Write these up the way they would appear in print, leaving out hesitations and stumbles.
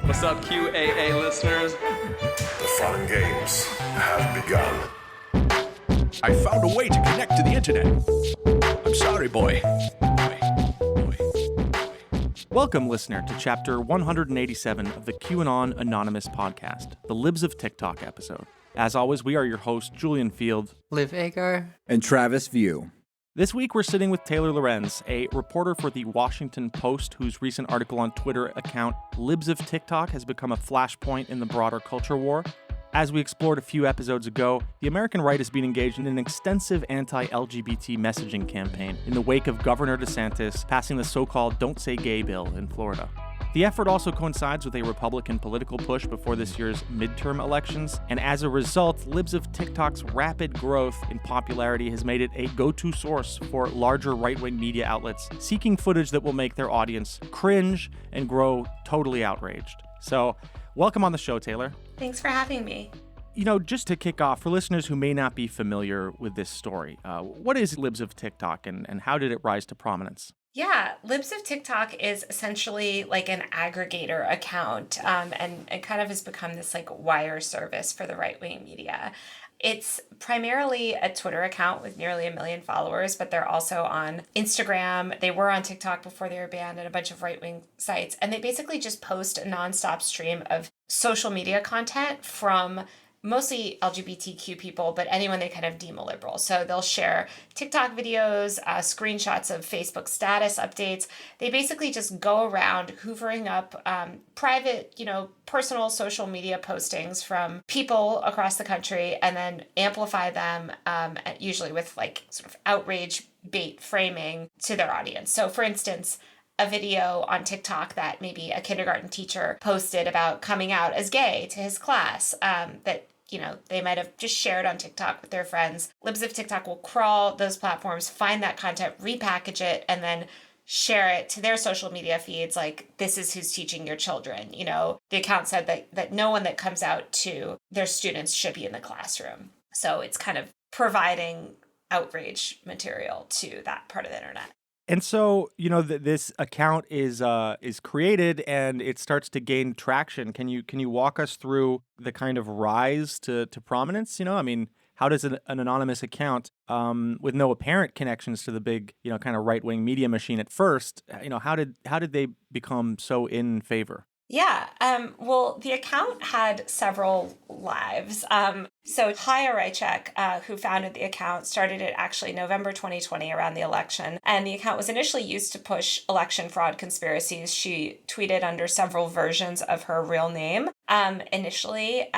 What's up, QAA listeners? The fun games have begun. I found a way to connect to the internet. I'm sorry, boy. Welcome, listener, to Chapter 187 of the QAnon Anonymous podcast, the Libs of TikTok episode. As always, we are your hosts, Julian Field, Liv Agar, and Travis View. This week, we're sitting with Taylor Lorenz, a reporter for the Washington Post, whose recent article on Twitter account, Libs of TikTok, has become a flashpoint in the broader culture war. As we explored a few episodes ago, the American right has been engaged in an extensive anti-LGBT messaging campaign in the wake of Governor DeSantis passing the so-called Don't Say Gay bill in Florida. The effort also coincides with a Republican political push before this year's midterm elections, and as a result, Libs of TikTok's rapid growth in popularity has made it a go-to source for larger right-wing media outlets seeking footage that will make their audience cringe and grow totally outraged. So, welcome on the show, Taylor. Thanks for having me. You know, just to kick off, for listeners who may not be familiar with this story, what is Libs of TikTok and how did it rise to prominence? Yeah, Libs of TikTok is essentially like an aggregator account and it kind of has become this like wire service for the right-wing media. It's primarily a Twitter account with nearly 1 million followers, but they're also on Instagram. They were on TikTok before they were banned and a bunch of right-wing sites. And they basically just post a nonstop stream of social media content from mostly LGBTQ people, but anyone they kind of deem a liberal. So they'll share TikTok videos, screenshots of Facebook status updates. They basically just go around hoovering up private, personal social media postings from people across the country and then amplify them, usually with like sort of outrage bait framing to their audience. So for instance, a video on TikTok that maybe a kindergarten teacher posted about coming out as gay to his class that they might have just shared on TikTok with their friends. Libs of TikTok will crawl those platforms, find that content, repackage it, and then share it to their social media feeds like, this is who's teaching your children. The account said that no one that comes out to their students should be in the classroom. So it's kind of providing outrage material to that part of the internet. And so, this account is created and it starts to gain traction. Can you walk us through the kind of rise to prominence? How does an anonymous account with no apparent connections to the big, kind of right-wing media machine at first, how did they become so in favor? Yeah, well, the account had several lives. So Chaya Raichik, who founded the account, started it actually November 2020 around the election. And the account was initially used to push election fraud conspiracies. She tweeted under several versions of her real name. Initially,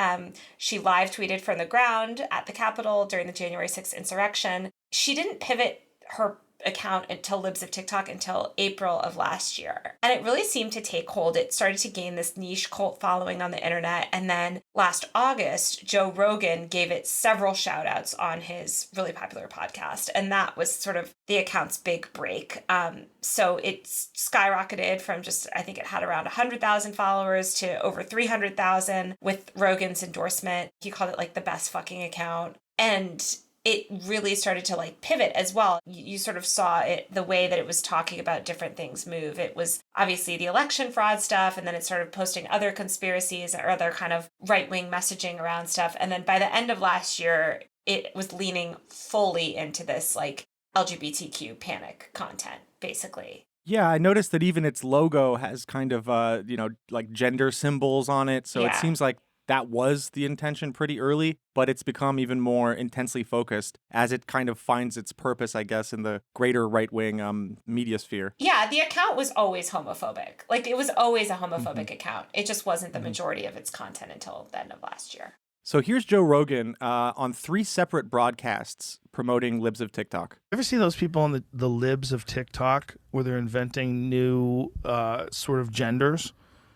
she live tweeted from the ground at the Capitol during the January 6th insurrection. She didn't pivot her account until Libs of TikTok until April of last year. And it really seemed to take hold. It started to gain this niche cult following on the internet. And then last August, Joe Rogan gave it several shout outs on his really popular podcast. And that was sort of the account's big break. So it skyrocketed from I think it had around 100,000 followers to over 300,000 with Rogan's endorsement. He called it like the best fucking account. And it really started to like pivot as well. You sort of saw it, the way that it was talking about different things move. It was obviously the election fraud stuff, and then it started posting other conspiracies or other kind of right-wing messaging around stuff. And then by the end of last year, it was leaning fully into this like LGBTQ panic content, basically. Yeah, I noticed that even its logo has kind of, like gender symbols on it. So It seems like that was the intention pretty early, but it's become even more intensely focused as it kind of finds its purpose, I guess, in the greater right-wing media sphere. Yeah, the account was always homophobic. Like, it was always a homophobic account. It just wasn't the majority of its content until the end of last year. So here's Joe Rogan on 3 separate broadcasts promoting Libs of TikTok. Ever see those people on the Libs of TikTok where they're inventing new sort of genders?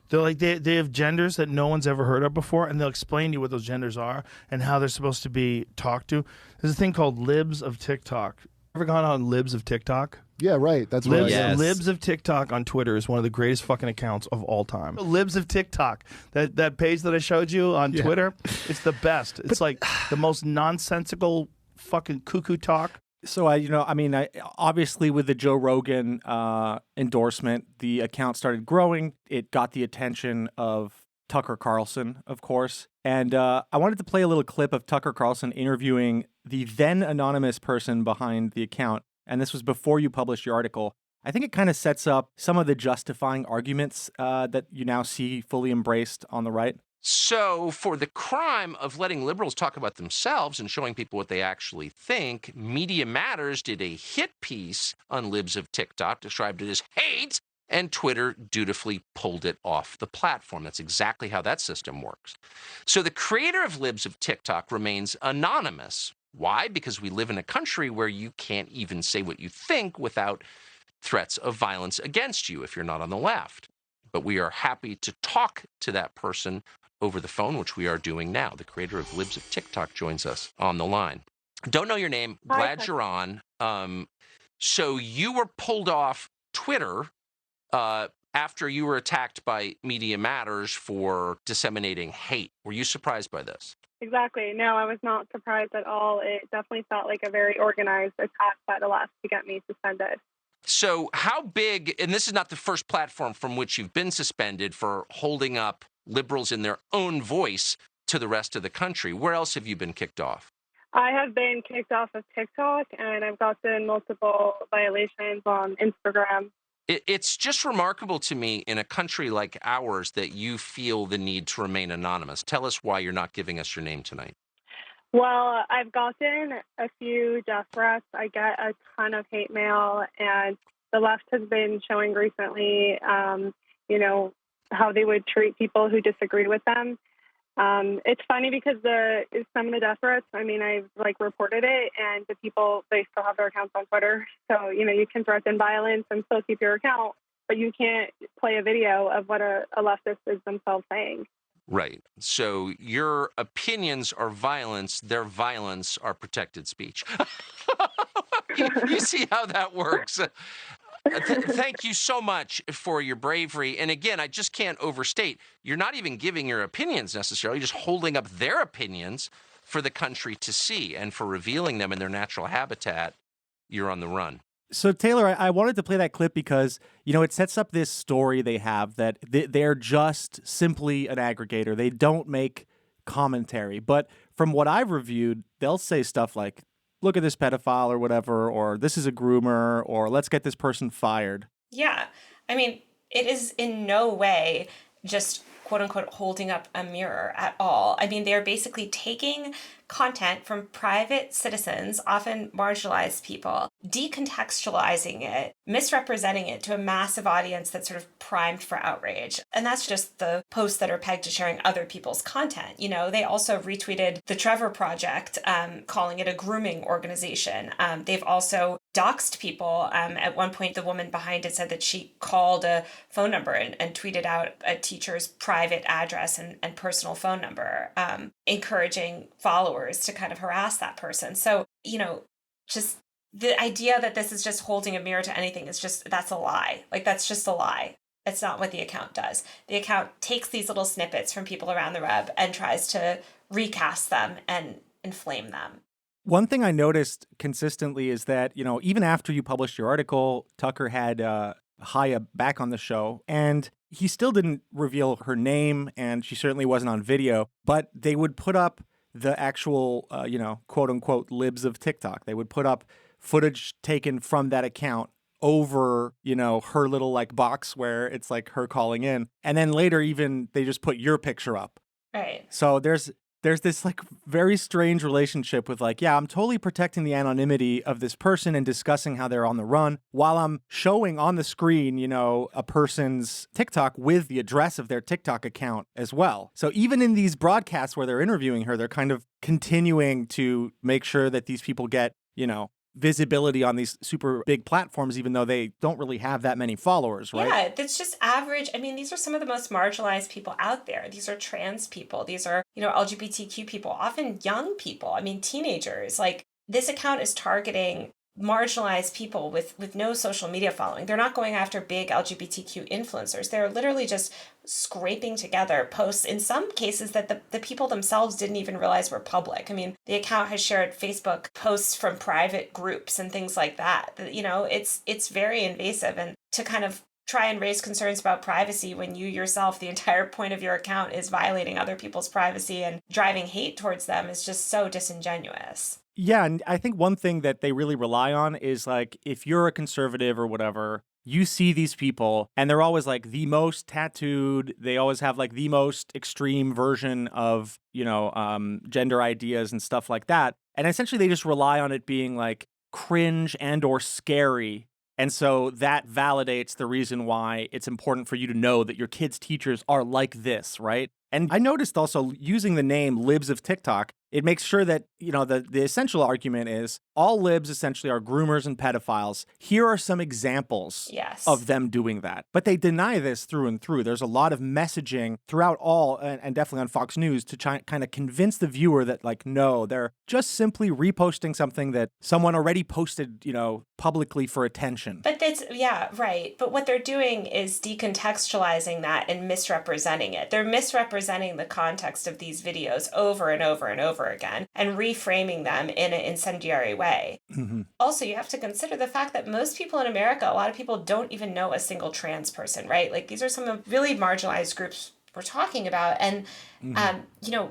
They're like they have genders that no one's ever heard of before, and they'll explain to you what those genders are and how they're supposed to be talked to. There's a thing called Libs of TikTok. Ever gone on Libs of TikTok? Yeah, right. That's Libs, right. Yes. Libs of TikTok on Twitter is one of the greatest fucking accounts of all time. Libs of TikTok, that page that I showed you on Twitter, it's the best. It's like the most nonsensical fucking cuckoo talk. So, obviously with the Joe Rogan endorsement, the account started growing. It got the attention of Tucker Carlson, of course. And I wanted to play a little clip of Tucker Carlson interviewing the then anonymous person behind the account. And this was before you published your article. I think it kind of sets up some of the justifying arguments that you now see fully embraced on the right. So for the crime of letting liberals talk about themselves and showing people what they actually think, Media Matters did a hit piece on Libs of TikTok, described it as hate, and Twitter dutifully pulled it off the platform. That's exactly how that system works. So the creator of Libs of TikTok remains anonymous. Why? Because we live in a country where you can't even say what you think without threats of violence against you if you're not on the left. But we are happy to talk to that person over the phone, which we are doing now. The creator of Libs of TikTok joins us on the line. Don't know your name. Glad you're on. So you were pulled off Twitter after you were attacked by Media Matters for disseminating hate. Were you surprised by this? Exactly. No, I was not surprised at all. It definitely felt like a very organized attack by the left to get me suspended. So how big, and this is not the first platform from which you've been suspended for holding up liberals in their own voice to the rest of the country. Where else have you been kicked off? I have been kicked off of TikTok, and I've gotten multiple violations on Instagram. It's just remarkable to me in a country like ours that you feel the need to remain anonymous. Tell us why you're not giving us your name tonight. Well, I've gotten a few death threats. I get a ton of hate mail, and the left has been showing recently, how they would treat people who disagree with them. It's funny because some of the death threats, I've reported it, and the people, they still have their accounts on Twitter. So, you can threaten violence and still keep your account, but you can't play a video of what a leftist is themselves saying. Right. So your opinions are violence, their violence are protected speech. You see how that works. Thank you so much for your bravery. And again, I just can't overstate, you're not even giving your opinions necessarily, just holding up their opinions for the country to see, and for revealing them in their natural habitat, you're on the run. So, Taylor, I wanted to play that clip because, it sets up this story they have that they're just simply an aggregator. They don't make commentary. But from what I've reviewed, they'll say stuff like, look at this pedophile or whatever, or this is a groomer, or let's get this person fired. Yeah. It is in no way just quote unquote holding up a mirror at all. They're basically taking content from private citizens, often marginalized people, decontextualizing it, misrepresenting it to a massive audience that's sort of primed for outrage. And that's just the posts that are pegged to sharing other people's content. They also retweeted the Trevor Project, calling it a grooming organization. They've also doxed people. At one point, the woman behind it said that she called a phone number and tweeted out a teacher's private address and personal phone number, encouraging followers to kind of harass that person. So, just the idea that this is just holding a mirror to anything that's a lie. That's just a lie. It's not what the account does. The account takes these little snippets from people around the web and tries to recast them and inflame them. One thing I noticed consistently is that, even after you published your article, Tucker had Chaya back on the show, and he still didn't reveal her name, and she certainly wasn't on video, but they would put up the actual, quote unquote, libs of TikTok. They would put up footage taken from that account over, her little box where it's her calling in. And then later even they just put your picture up. Right. So there's this very strange relationship with I'm totally protecting the anonymity of this person and discussing how they're on the run while I'm showing on the screen, a person's TikTok with the address of their TikTok account as well. So even in these broadcasts where they're interviewing her, they're kind of continuing to make sure that these people get, visibility on these super big platforms, even though they don't really have that many followers, right? Yeah, that's just average. These are some of the most marginalized people out there. These are trans people. These are, LGBTQ people, often young people. Teenagers. This account is targeting marginalized people with no social media following. They're not going after big LGBTQ influencers. They're literally just scraping together posts, in some cases that the people themselves didn't even realize were public. The account has shared Facebook posts from private groups and things like that. It's very invasive. And to kind of try and raise concerns about privacy when you yourself, the entire point of your account is violating other people's privacy and driving hate towards them is just so disingenuous. Yeah, and I think one thing that they really rely on is like if you're a conservative or whatever, you see these people and they're always like the most tattooed. They always have like the most extreme version of, gender ideas and stuff like that. And essentially they just rely on it being like cringe and or scary. And so that validates the reason why it's important for you to know that your kids' teachers are like this, right? And I noticed also using the name Libs of TikTok, it makes sure that, the essential argument is all libs essentially are groomers and pedophiles. Here are some examples of them doing that. But they deny this through and through. There's a lot of messaging throughout all, and definitely on Fox News, to kind of convince the viewer that, like, no, they're just simply reposting something that someone already posted, publicly for attention. But right. But what they're doing is decontextualizing that and misrepresenting it. They're misrepresenting the context of these videos over and over and over again and reframing them in an incendiary way. Mm-hmm. Also, you have to consider the fact that most people in America, a lot of people don't even know a single trans person, right? Like these are some of really marginalized groups we're talking about. And,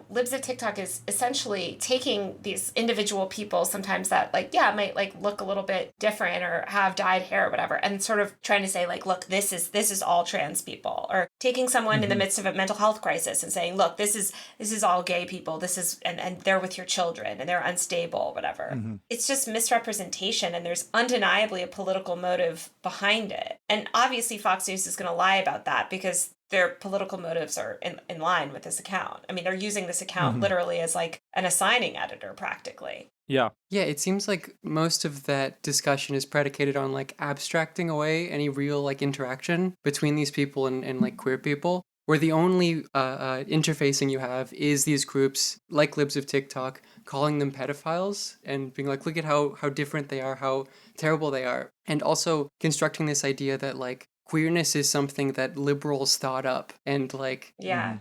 Libs of TikTok is essentially taking these individual people sometimes that might look a little bit different or have dyed hair or whatever, and sort of trying to say like, look, this is all trans people, or taking someone in the midst of a mental health crisis and saying, look, this is all gay people. This is, and they're with your children and they're unstable, whatever. Mm-hmm. It's just misrepresentation. And there's undeniably a political motive behind it. And obviously Fox News is going to lie about that because their political motives are in line with this account. I mean, they're using this account literally as like an assigning editor practically. Yeah. Yeah, it seems like most of that discussion is predicated on like abstracting away any real like interaction between these people and like queer people, where the only interfacing you have is these groups like Libs of TikTok calling them pedophiles and being like, look at how different they are, how terrible they are. And also constructing this idea that like queerness is something that liberals thought up and like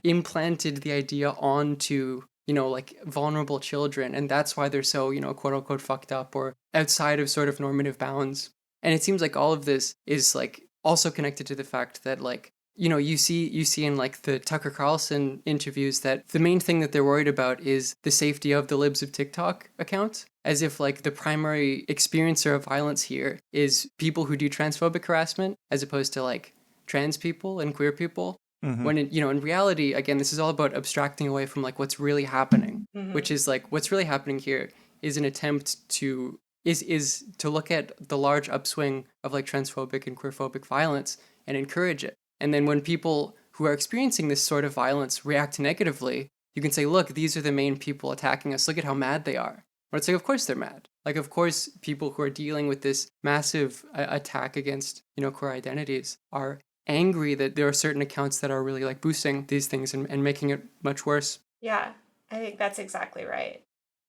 implanted the idea onto, like vulnerable children. And that's why they're so, quote unquote fucked up or outside of sort of normative bounds. And it seems like all of this is like also connected to the fact that like, you see in like the Tucker Carlson interviews that the main thing that they're worried about is the safety of the Libs of TikTok account, as if like the primary experiencer of violence here is people who do transphobic harassment as opposed to like trans people and queer people. Mm-hmm. When in reality, again, this is all about abstracting away from like what's really happening, which is like what's really happening here is an attempt to is to look at the large upswing of like transphobic and queerphobic violence and encourage it. And then when people who are experiencing this sort of violence react negatively, you can say, look, these are the main people attacking us. Look at how mad they are. But it's like, of course they're mad. Like, of course, people who are dealing with this massive attack against, queer identities are angry that there are certain accounts that are really like boosting these things and making it much worse. Yeah, I think that's exactly right.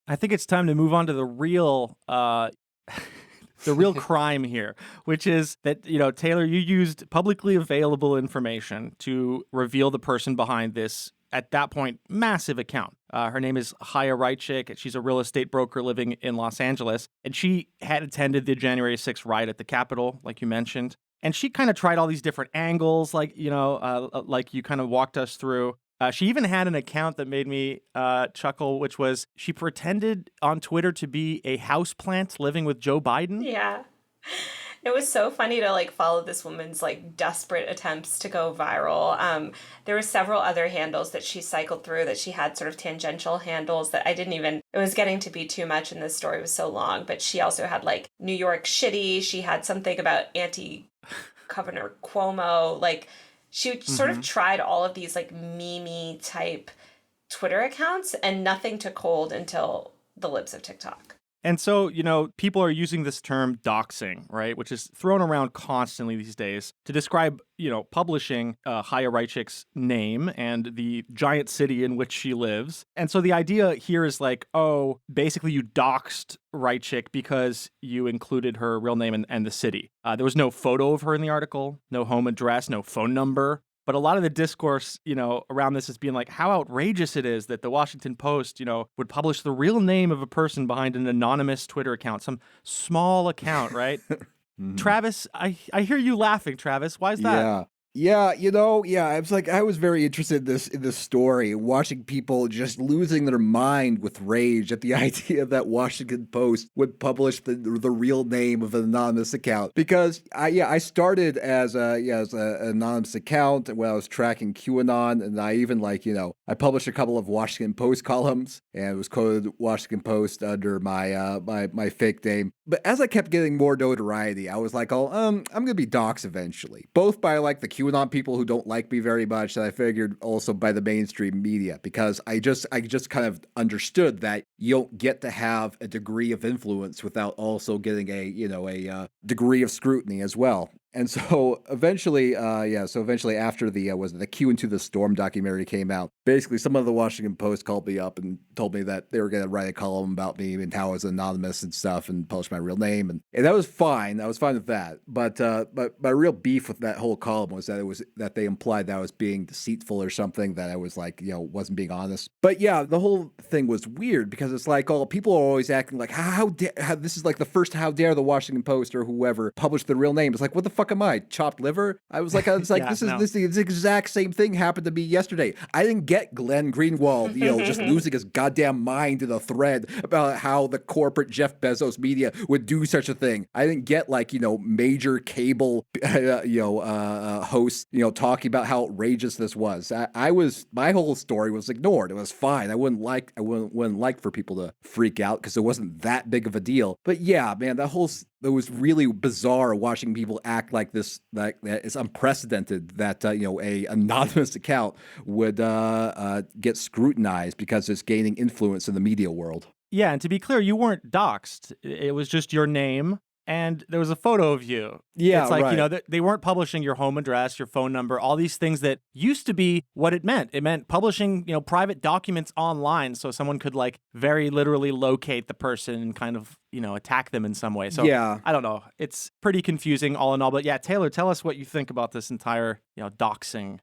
I think it's time to move on to the real the real crime here, which is that, Taylor, you used publicly available information to reveal the person behind this, at that point, massive account. Her name is Chaya Raichik. She's a real estate broker living in Los Angeles, and she had attended the January 6th riot at the Capitol, like you mentioned. And she kind of tried all these different angles, like you kind of walked us through. She even had an account that made me chuckle, which was she pretended on Twitter to be a houseplant living with Joe Biden. Yeah. It was so funny to like follow this woman's like desperate attempts to go viral. There were several other handles that she cycled through that she had sort of tangential handles that it was getting to be too much and the story was so long. But she also had like New York shitty. She had something about anti-Governor Cuomo. Like she sort of tried all of these like meme type Twitter accounts and nothing took hold until the Libs of TikTok. And so, people are using this term doxing, right, which is thrown around constantly these days to describe, publishing Chaya Raichik's name and the giant city in which she lives. And so the idea here is like, oh, basically you doxed Raichik because you included her real name and the city. There was no photo of her in the article, no home address, no phone number. But a lot of the discourse, around this is being like how outrageous it is that the Washington Post, would publish the real name of a person behind an anonymous Twitter account, some small account, right? Travis, I hear you laughing, Travis. Why is that? Yeah. I was very interested in this story, watching people just losing their mind with rage at the idea that Washington Post would publish the real name of an anonymous account. Because I started as an anonymous account when I was tracking QAnon, and I even I published a couple of Washington Post columns, and it was coded Washington Post under my my fake name. But as I kept getting more notoriety, I was like, I'm gonna be doxxed eventually, both by the QAnon people who don't like me very much, and I figured also by the mainstream media, because I just kind of understood that you don't get to have a degree of influence without also getting a degree of scrutiny as well. And so eventually, after the Q Into the Storm documentary came out, basically some of the Washington Post called me up and told me that they were going to write a column about me and how I was anonymous and stuff and publish my real name. And that was fine. I was fine with that. But my real beef with that whole column was that they implied that I was being deceitful or something, that I was wasn't being honest. But yeah, the whole thing was weird because it's people are always acting like, how this is the first how dare the Washington Post or whoever published the real name. It's like, what the fuck am I, chopped liver? I was like, this exact same thing happened to me yesterday. I didn't get Glenn Greenwald, just losing his goddamn mind in a thread about how the corporate Jeff Bezos media would do such a thing. I didn't get major cable hosts talking about how outrageous this was. My whole story was ignored. It was fine. I wouldn't like for people to freak out because it wasn't that big of a deal. But yeah, man, it was really bizarre watching people act like this. That it's unprecedented that a anonymous account would get scrutinized because it's gaining influence in the media world. Yeah, and to be clear, you weren't doxxed. It was just your name, and there was a photo of you. Yeah, it's like, right. They weren't publishing your home address, your phone number, all these things that used to be what it meant. It meant publishing, private documents online so someone could very literally locate the person and kind of, attack them in some way. So yeah. I don't know. It's pretty confusing all in all. But yeah, Taylor, tell us what you think about this entire, doxing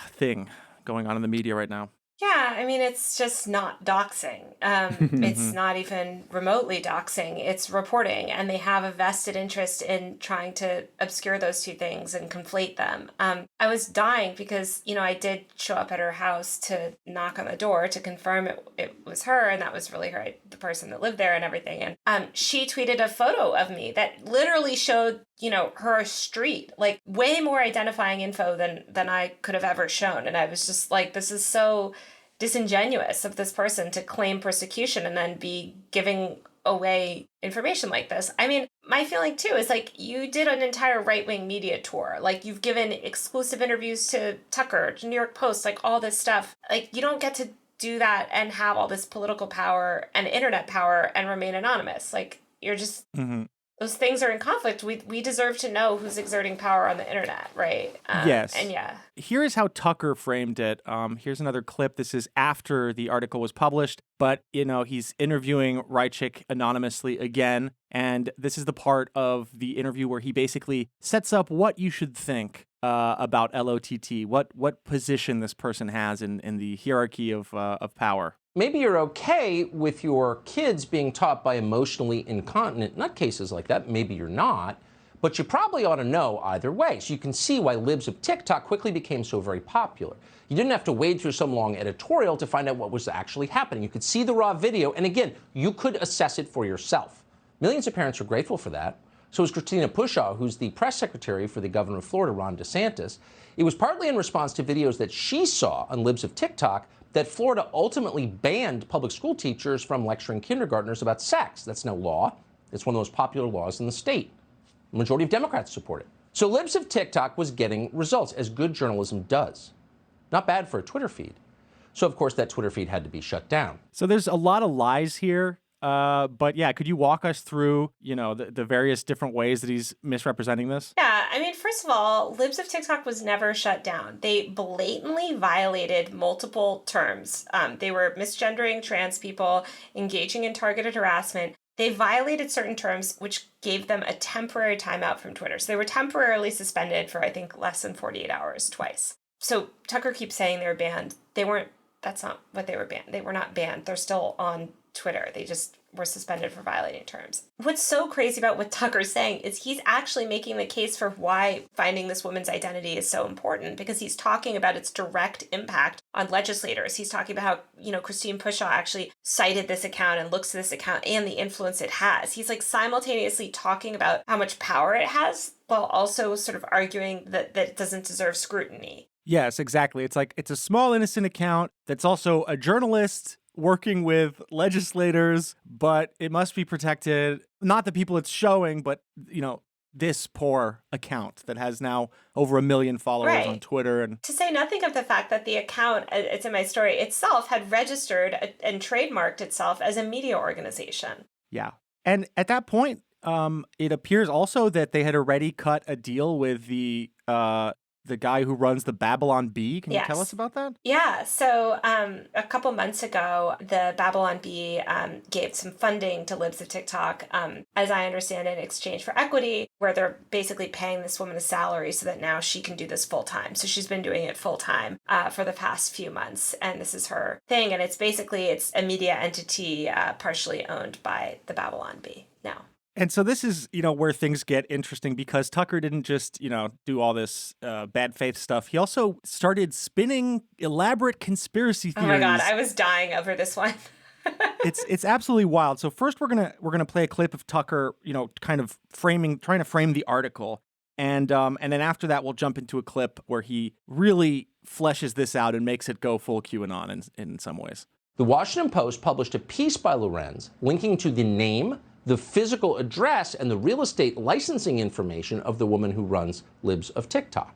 thing going on in the media right now. Yeah, I mean, it's just not doxing. It's not even remotely doxing. It's reporting, and they have a vested interest in trying to obscure those two things and conflate them. I was dying because, I did show up at her house to knock on the door to confirm it was her, and that was really her, the person that lived there and everything. And she tweeted a photo of me that literally showed her street, way more identifying info than I could have ever shown. And I was just like, this is so disingenuous of this person to claim persecution and then be giving away information like this. I mean, my feeling too is you did an entire right-wing media tour. You've given exclusive interviews to Tucker, to New York Post, all this stuff. You don't get to do that and have all this political power and internet power and remain anonymous. You're just... Mm-hmm. Those things are in conflict. We deserve to know who's exerting power on the internet, right? Yes. And yeah. Here is how Tucker framed it. Here's another clip. This is after the article was published, but, he's interviewing Raichik anonymously again. And this is the part of the interview where he basically sets up what you should think about LOTT, what position this person has in the hierarchy of power. Maybe you're okay with your kids being taught by emotionally incontinent nutcases like that. Maybe you're not. But you probably ought to know either way. So you can see why libs of TikTok quickly became so very popular. You didn't have to wade through some long editorial to find out what was actually happening. You could see the raw video, and again, you could assess it for yourself. Millions of parents are grateful for that. So is Christina Pushaw, who's the press secretary for the governor of Florida, Ron DeSantis. It was partly in response to videos that she saw on libs of TikTok that Florida ultimately banned public school teachers from lecturing kindergartners about sex. That's now law. It's one of the most popular laws in the state. The majority of Democrats support it. So libs of TikTok was getting results, as good journalism does. Not bad for a Twitter feed. So, of course, that Twitter feed had to be shut down. So there's a lot of lies here. But yeah, could you walk us through, the various different ways that he's misrepresenting this? Yeah, I mean, first of all, libs of TikTok was never shut down. They blatantly violated multiple terms. They were misgendering trans people, engaging in targeted harassment. They violated certain terms, which gave them a temporary timeout from Twitter. So they were temporarily suspended for, I think, less than 48 hours twice. So Tucker keeps saying they were banned. That's not what they were banned. They were not banned. They're still on Twitter. They just were suspended for violating terms. What's so crazy about what Tucker's saying is he's actually making the case for why finding this woman's identity is so important, because he's talking about its direct impact on legislators. He's talking about how, Christine Pushaw actually cited this account and looks at this account and the influence it has. He's like simultaneously talking about how much power it has while also sort of arguing that it doesn't deserve scrutiny. Yes, exactly. It's like it's a small innocent account that's also a journalist working with legislators, but it must be protected. Not the people it's showing, but, this poor account that has now over 1 million followers on Twitter. And to say nothing of the fact that the account, it's in my story, itself had registered and trademarked itself as a media organization. Yeah. And at that point, it appears also that they had already cut a deal with the guy who runs the Babylon Bee. Can you tell us about that? Yeah. So a couple months ago, the Babylon Bee gave some funding to Libs of TikTok, as I understand it, in exchange for equity, where they're basically paying this woman a salary so that now she can do this full time. So she's been doing it full time for the past few months. And this is her thing. And it's a media entity partially owned by the Babylon Bee now. And so this is, where things get interesting, because Tucker didn't just, do all this bad faith stuff. He also started spinning elaborate conspiracy theories. Oh my God, I was dying over this one. It's absolutely wild. So first we're gonna play a clip of Tucker, kind of trying to frame the article. And then after that we'll jump into a clip where he really fleshes this out and makes it go full QAnon in some ways. The Washington Post published a piece by Lorenz linking to the name, the physical address, and the real estate licensing information of the woman who runs Libs of TikTok.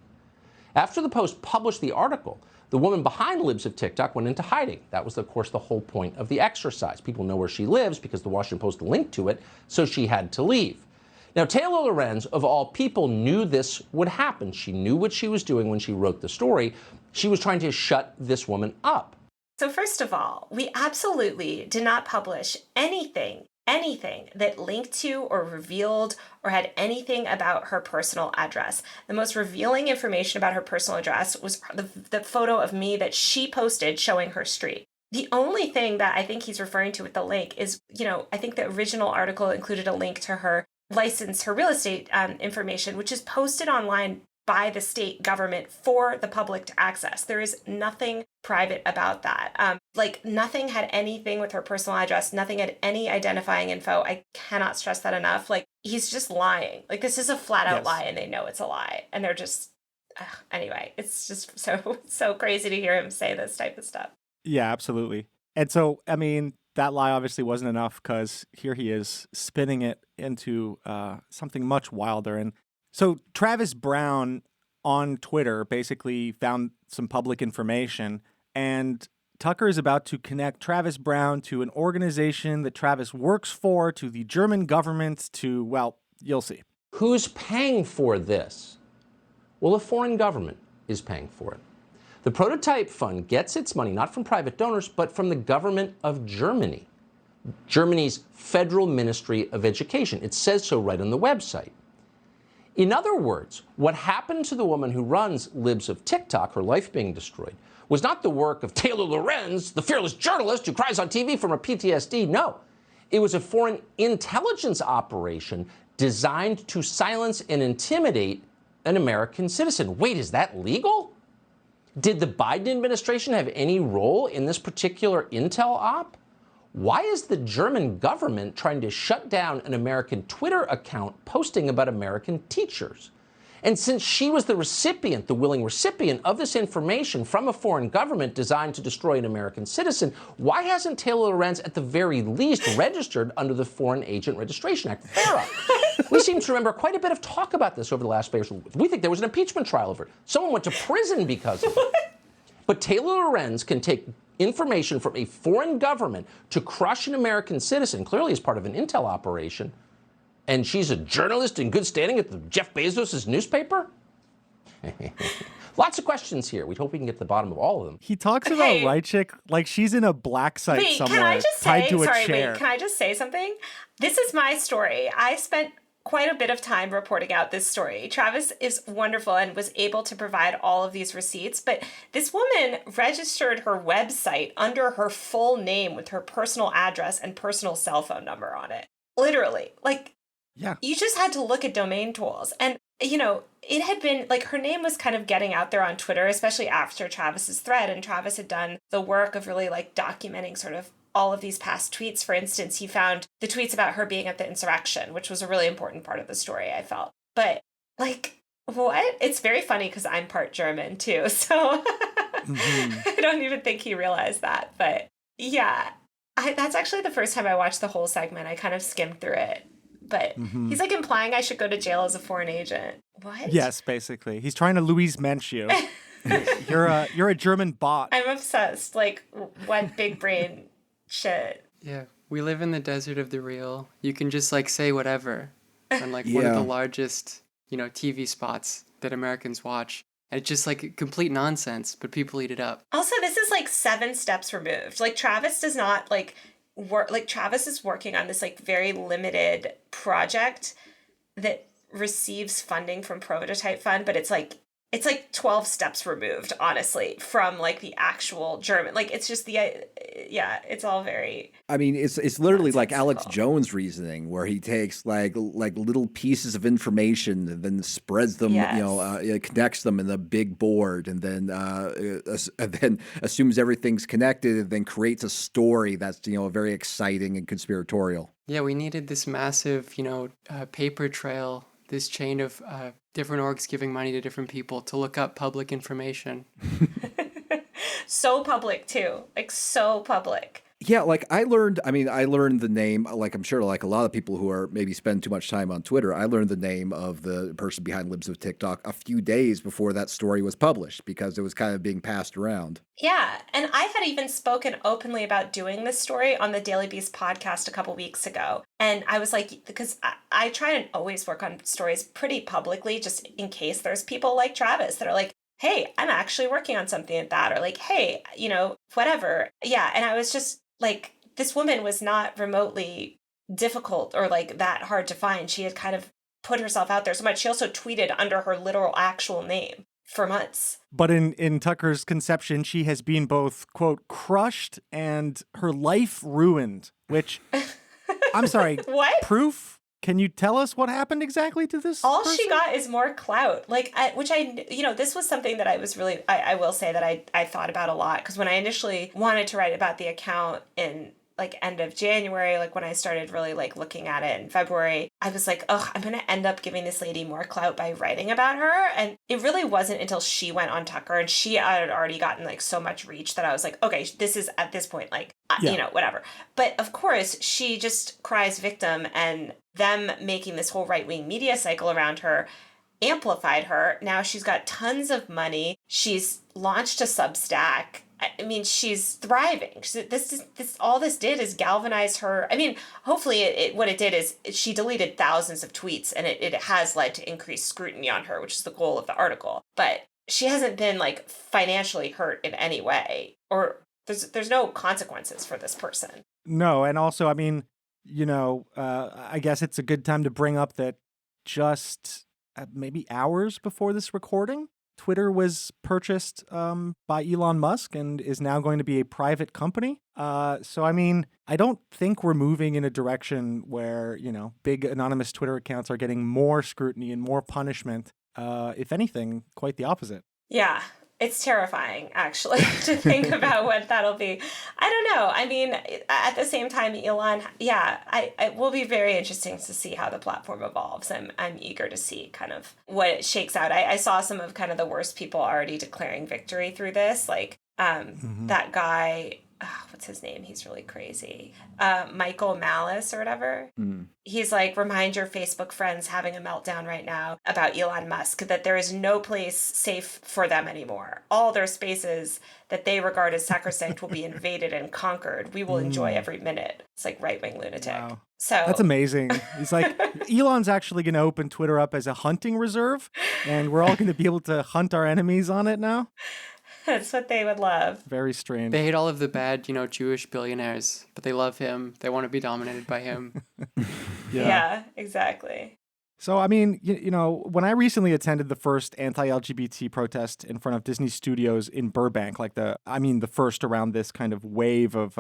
After the Post published the article, the woman behind Libs of TikTok went into hiding. That was, of course, the whole point of the exercise. People know where she lives because the Washington Post linked to it, so she had to leave. Now, Taylor Lorenz, of all people, knew this would happen. She knew what she was doing when she wrote the story. She was trying to shut this woman up. So first of all, we absolutely did not publish anything that linked to or revealed or had anything about her personal address. The most revealing information about her personal address was the photo of me that she posted showing her street. The only thing that I think he's referring to with the link is, I think the original article included a link to her license, her real estate information, which is posted online by the state government for the public to access. There is nothing private about that. Nothing had anything with her personal address. Nothing had any identifying info. I cannot stress that enough. He's just lying. This is a flat out lie, and they know it's a lie. And they're just, anyway, it's just so crazy to hear him say this type of stuff. Yeah, absolutely. And so, that lie obviously wasn't enough, because here he is spinning it into something much wilder. And so Travis Brown on Twitter basically found some public information, and Tucker is about to connect Travis Brown to an organization that Travis works for, to the German government, to, well, you'll see. Who's paying for this? Well, a foreign government is paying for it. The Prototype Fund gets its money not from private donors, but from the government of Germany, Germany's Federal Ministry of Education. It says so right on the website. In other words, what happened to the woman who runs Libs of TikTok, her life being destroyed, was not the work of Taylor Lorenz, the fearless journalist who cries on TV from her PTSD. No, it was a foreign intelligence operation designed to silence and intimidate an American citizen. Wait, is that legal? Did the Biden administration have any role in this particular intel op? Why is the German government trying to shut down an American Twitter account posting about American teachers? And since she was the recipient, the willing recipient of this information from a foreign government designed to destroy an American citizen, why hasn't Taylor Lorenz at the very least registered under the Foreign Agent Registration Act, FARA? We seem to remember quite a bit of talk about this over the last few years. We think there was an impeachment trial of her. Someone went to prison because of it. But Taylor Lorenz can take information from a foreign government to crush an American citizen, clearly as part of an intel operation, and she's a journalist in good standing at the Jeff Bezos' newspaper? Lots of questions here. We hope we can get to the bottom of all of them. He talks about Raichik like she's in a black site somewhere, tied to a chair. Can I just say something? This is my story. I spent quite a bit of time reporting out this story. Travis is wonderful and was able to provide all of these receipts, but this woman registered her website under her full name with her personal address and personal cell phone number on it. Literally. Like, Yeah. you just had to look at domain tools. And, you know, it had been like her name was kind of getting out there on Twitter, especially after Travis's thread. And Travis had done the work of really like documenting sort of all of these past tweets. For instance, he found the tweets about her being at the insurrection, which was a really important part of the story, I felt. But like, what? It's very funny because I'm part German too. So I don't even think he realized that. But yeah, that's actually the first time I watched the whole segment. I kind of skimmed through it. But he's like implying I should go to jail as a foreign agent. What? Yes, basically. He's trying to Louise Mensch you. You're a German bot. I'm obsessed. Like, what big brain shit. Yeah, we live in the desert of the real. You can just like say whatever on like one of the largest, you know, TV spots that Americans watch. And it's just like complete nonsense, but people eat it up. Also, this is like 7 steps removed. Like, Travis does not like work. Like, Travis is working on this like very limited project that receives funding from Prototype Fund, but it's like 12 steps removed, honestly, from like the actual German. Like, it's just it's all very. I mean, it's literally like Alex Jones reasoning, where he takes like little pieces of information and then spreads them, connects them in a big board, and then assumes everything's connected, and then creates a story that's very exciting and conspiratorial. Yeah, we needed this massive, paper trail, this chain of different orgs giving money to different people to look up public information. So public too, like so public. Yeah, like I learned the name, like I'm sure like a lot of people who are maybe spend too much time on Twitter, I learned the name of the person behind Libs of TikTok a few days before that story was published because it was kind of being passed around. Yeah, and I had even spoken openly about doing this story on the Daily Beast podcast a couple weeks ago. And I was like, because I try and always work on stories pretty publicly just in case there's people like Travis that are like, hey, I'm actually working on something like that, or like, hey, whatever. Yeah, and I was just like, this woman was not remotely difficult or like that hard to find. She had kind of put herself out there so much. She also tweeted under her literal actual name for months. But in Tucker's conception, she has been both, quote, crushed and her life ruined, which, I'm sorry, what? Proof? Can you tell us what happened exactly to this All person? she got is more clout. Like, this was something that I was really, I will say that I thought about a lot. Because when I initially wanted to write about the account in like end of January, like when I started really like looking at it in February, I was like, oh, I'm going to end up giving this lady more clout by writing about her. And it really wasn't until she went on Tucker and she had already gotten like so much reach that I was like, okay, this is at this point, like, whatever. But of course, she just cries victim, and them making this whole right-wing media cycle around her amplified her. Now she's got tons of money. She's launched a Substack. I mean, she's thriving. All this did is galvanize her. I mean, hopefully what it did is she deleted thousands of tweets, and it has led to increased scrutiny on her, which is the goal of the article. But she hasn't been like financially hurt in any way, or there's no consequences for this person. No, and also, I mean, I guess it's a good time to bring up that just maybe hours before this recording, Twitter was purchased by Elon Musk and is now going to be a private company. So, I mean, I don't think we're moving in a direction where, big anonymous Twitter accounts are getting more scrutiny and more punishment. If anything, quite the opposite. Yeah. It's terrifying, actually, to think about what that'll be. I don't know. I mean, at the same time, Elon, it will be very interesting to see how the platform evolves. I'm eager to see kind of what it shakes out. I saw some of kind of the worst people already declaring victory through this, like that guy. What's his name? He's really crazy. Michael Malice or whatever. He's like, remind your Facebook friends having a meltdown right now about Elon Musk that there is no place safe for them anymore. All their spaces that they regard as sacrosanct will be invaded and conquered. We will enjoy every minute. It's like right-wing lunatic. Wow. So that's amazing. He's like, Elon's actually going to open Twitter up as a hunting reserve, and we're all going to be able to hunt our enemies on it now. That's what they would love. Very strange. They hate all of the bad, Jewish billionaires, but they love him. They want to be dominated by him. Yeah, exactly. So, I mean, when I recently attended the first anti-LGBT protest in front of Disney Studios in Burbank, the first around this kind of wave of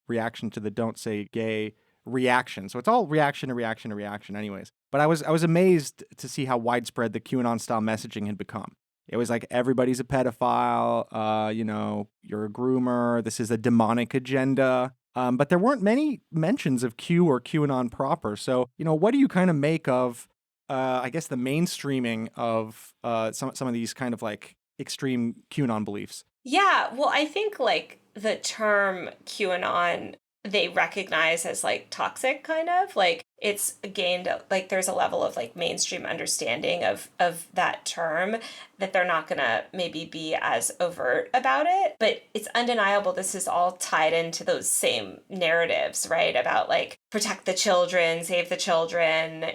reaction to the "Don't Say Gay" reaction. So it's all reaction to reaction to reaction, anyways. But I was amazed to see how widespread the QAnon style messaging had become. It was like everybody's a pedophile. You're a groomer. This is a demonic agenda. But there weren't many mentions of Q or QAnon proper. So, what do you kind of make of, I guess, the mainstreaming of some of these kind of like extreme QAnon beliefs? Yeah, well, I think like the term QAnon they recognize as like toxic, kind of like it's gained, like there's a level of like mainstream understanding of that term that they're not gonna maybe be as overt about it, but it's undeniable this is all tied into those same narratives, right? About like protect the children, save the children,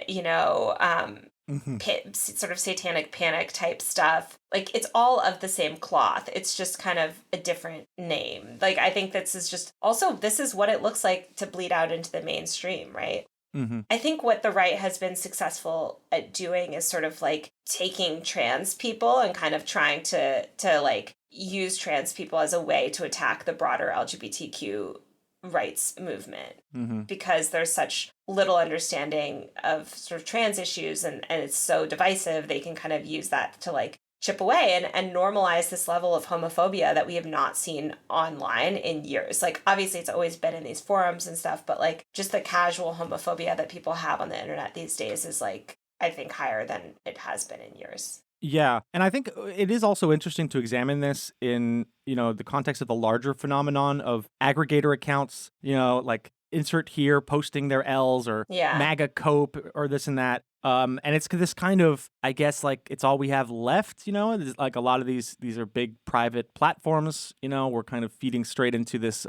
sort of satanic panic type stuff. Like it's all of the same cloth. It's just kind of a different name. Like I think this is what it looks like to bleed out into the mainstream, right? Mm-hmm. I think what the right has been successful at doing is sort of like taking trans people and kind of trying to like use trans people as a way to attack the broader LGBTQ rights movement, because there's such little understanding of sort of trans issues and it's so divisive. They can kind of use that to like chip away and normalize this level of homophobia that we have not seen online in years. Like obviously it's always been in these forums and stuff, but like just the casual homophobia that people have on the internet these days is like, I think, higher than it has been in years. Yeah. And I think it is also interesting to examine this in, the context of the larger phenomenon of aggregator accounts, like insert here posting their L's or MAGA cope or this and that. And it's this kind of, I guess, like it's all we have left, There's, like a lot of these are big private platforms, we're kind of feeding straight into this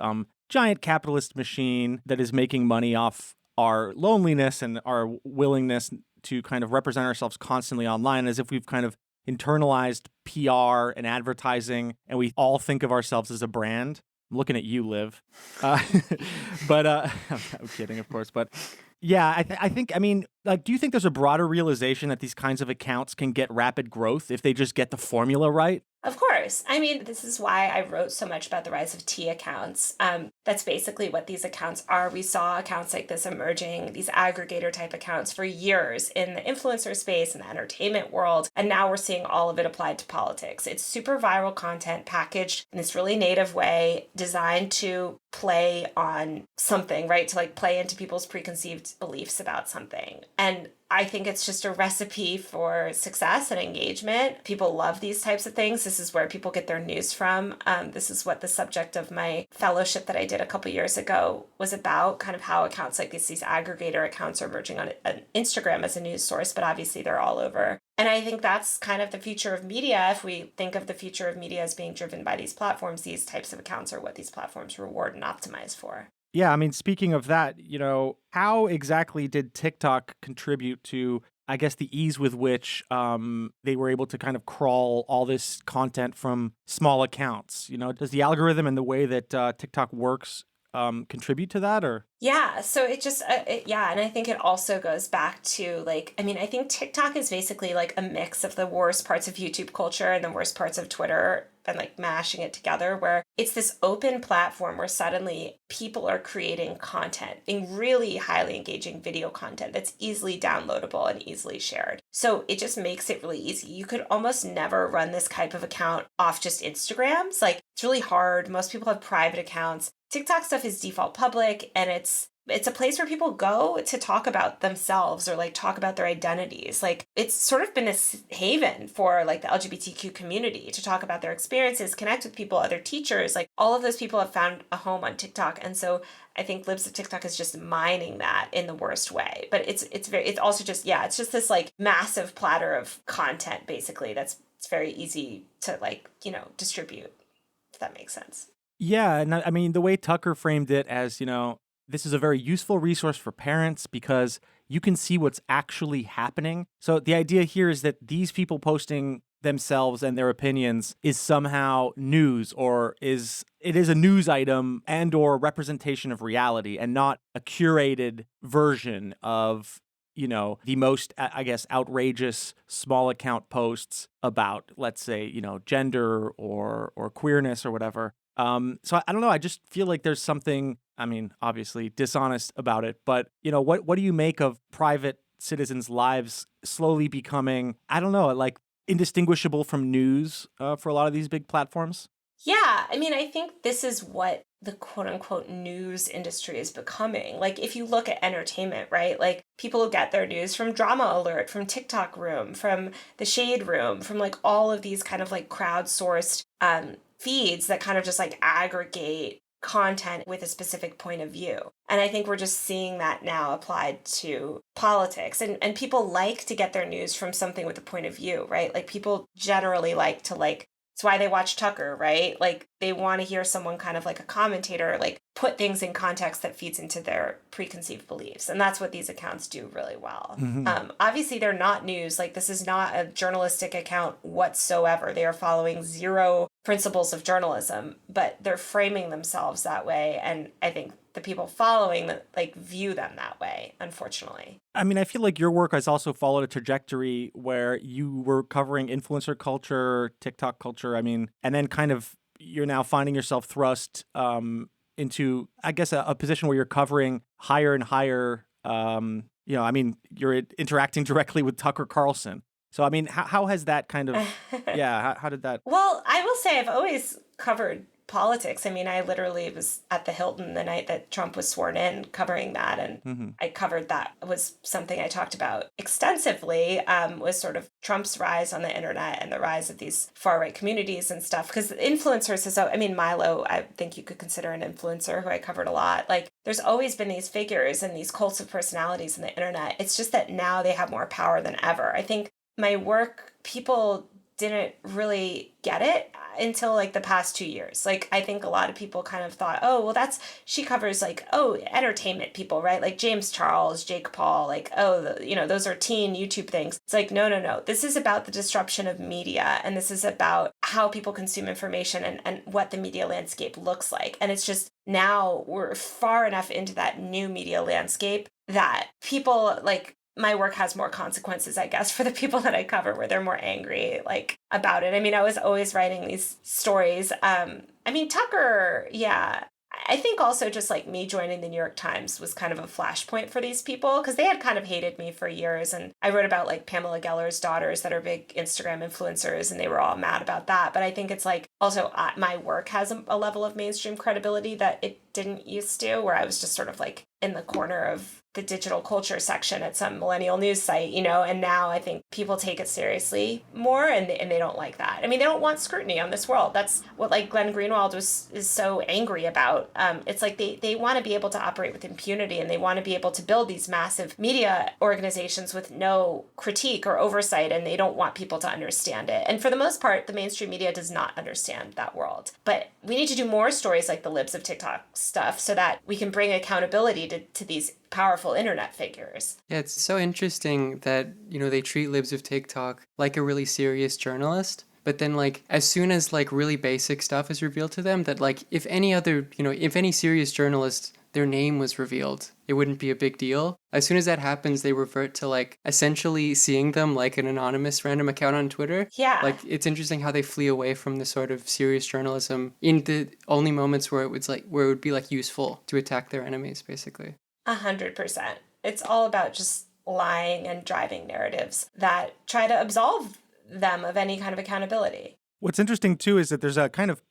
giant capitalist machine that is making money off our loneliness and our willingness to kind of represent ourselves constantly online, as if we've kind of internalized PR and advertising, and we all think of ourselves as a brand. I'm looking at you, Liv. But I'm kidding, of course. But yeah, I think, do you think there's a broader realization that these kinds of accounts can get rapid growth if they just get the formula right? Of course. This is why I wrote so much about the rise of T accounts. That's basically what these accounts are. We saw accounts like this emerging, these aggregator type accounts for years in the influencer space and the entertainment world. And now we're seeing all of it applied to politics. It's super viral content packaged in this really native way, designed to play on something, right? To like play into people's preconceived beliefs about something. And I think it's just a recipe for success and engagement. People love these types of things. This is where people get their news from. This is what the subject of my fellowship that I did a couple years ago was about, kind of how accounts like these aggregator accounts are emerging on Instagram as a news source, but obviously they're all over. And I think that's kind of the future of media. If we think of the future of media as being driven by these platforms, these types of accounts are what these platforms reward and optimize for. Yeah, speaking of that, how exactly did TikTok contribute to, I guess, the ease with which they were able to kind of crawl all this content from small accounts? Does the algorithm and the way that TikTok works contribute to that, or? Yeah, so it just, and I think it also goes back to, like, I think TikTok is basically like a mix of the worst parts of YouTube culture and the worst parts of Twitter and like mashing it together, where it's this open platform where suddenly people are creating content, in really highly engaging video content that's easily downloadable and easily shared. So it just makes it really easy. You could almost never run this type of account off just Instagrams. Like, it's really hard. Most people have private accounts. TikTok stuff is default public, and it's a place where people go to talk about themselves or like talk about their identities. Like, it's sort of been a haven for like the LGBTQ community to talk about their experiences, connect with people, other teachers. Like, all of those people have found a home on TikTok. And so I think Libs of TikTok is just mining that in the worst way. But it's also just, it's just this like massive platter of content, basically, it's very easy to like, distribute, if that makes sense. Yeah, and the way Tucker framed it as, this is a very useful resource for parents because you can see what's actually happening. So the idea here is that these people posting themselves and their opinions is somehow news, or it is a news item and or representation of reality, and not a curated version of the most, I guess, outrageous small account posts about, let's say, gender or queerness or whatever. So I don't know. I just feel like there's something, I mean, obviously dishonest about it. But, what do you make of private citizens' lives slowly becoming, I don't know, like indistinguishable from news for a lot of these big platforms? Yeah, I mean, I think this is what the quote unquote news industry is becoming. Like, if you look at entertainment, right? Like, people get their news from Drama Alert, from TikTok Room, from the Shade Room, from like all of these kind of like crowdsourced feeds that kind of just like aggregate content with a specific point of view. And I think we're just seeing that now applied to politics. And people like to get their news from something with a point of view, right? Like, people generally like to it's why they watch Tucker, right? Like, they want to hear someone kind of like a commentator, like put things in context that feeds into their preconceived beliefs. And that's what these accounts do really well. Obviously, they're not news. Like, this is not a journalistic account whatsoever. They are following zero principles of journalism, but they're framing themselves that way. And I think the people following them view them that way, unfortunately. I mean, I feel like your work has also followed a trajectory where you were covering influencer culture, TikTok culture, and then kind of you're now finding yourself thrust into, I guess, a position where you're covering higher and higher, you're interacting directly with Tucker Carlson. So, I mean, how has that kind of, how did that? Well, I will say I've always covered politics. I mean, I literally was at the Hilton the night that Trump was sworn in covering that. And I covered that. It was something I talked about extensively, was sort of Trump's rise on the internet and the rise of these far-right communities and stuff. Because influencers, Milo, I think you could consider an influencer who I covered a lot. Like, there's always been these figures and these cults of personalities on the internet. It's just that now they have more power than ever. I think my work, people didn't really get it until like the past 2 years. Like, I think a lot of people kind of thought, oh, well, she covers entertainment people, right? Like James Charles, Jake Paul, those are teen YouTube things. It's like, no. This is about the disruption of media. And this is about how people consume information and what the media landscape looks like. And it's just now we're far enough into that new media landscape that people my work has more consequences, I guess, for the people that I cover, where they're more angry, about it. I mean, I was always writing these stories. Tucker, yeah. I think also just me joining the New York Times was kind of a flashpoint for these people, because they had kind of hated me for years. And I wrote about Pamela Geller's daughters that are big Instagram influencers, and they were all mad about that. But I think it's also my work has a level of mainstream credibility that it didn't used to, where I was just sort of in the corner of the digital culture section at some millennial news site, and now I think people take it seriously more, and they don't like that. I mean, they don't want scrutiny on this world. That's what Glenn Greenwald is so angry about. It's they want to be able to operate with impunity, and they want to be able to build these massive media organizations with no critique or oversight, and they don't want people to understand it. And for the most part, the mainstream media does not understand that world. But we need to do more stories like the Libs of TikTok stuff so that we can bring accountability to these powerful internet figures. Yeah, it's so interesting that, they treat Libs of TikTok like a really serious journalist. But then, as soon as, really basic stuff is revealed to them, that, if any serious journalist, their name was revealed, it wouldn't be a big deal. As soon as that happens, they revert to, essentially seeing them like an anonymous random account on Twitter. Yeah. It's interesting how they flee away from the sort of serious journalism in the only moments where it would be, useful to attack their enemies, basically. 100%. It's all about just lying and driving narratives that try to absolve them of any kind of accountability. What's interesting, too, is that there's a kind of,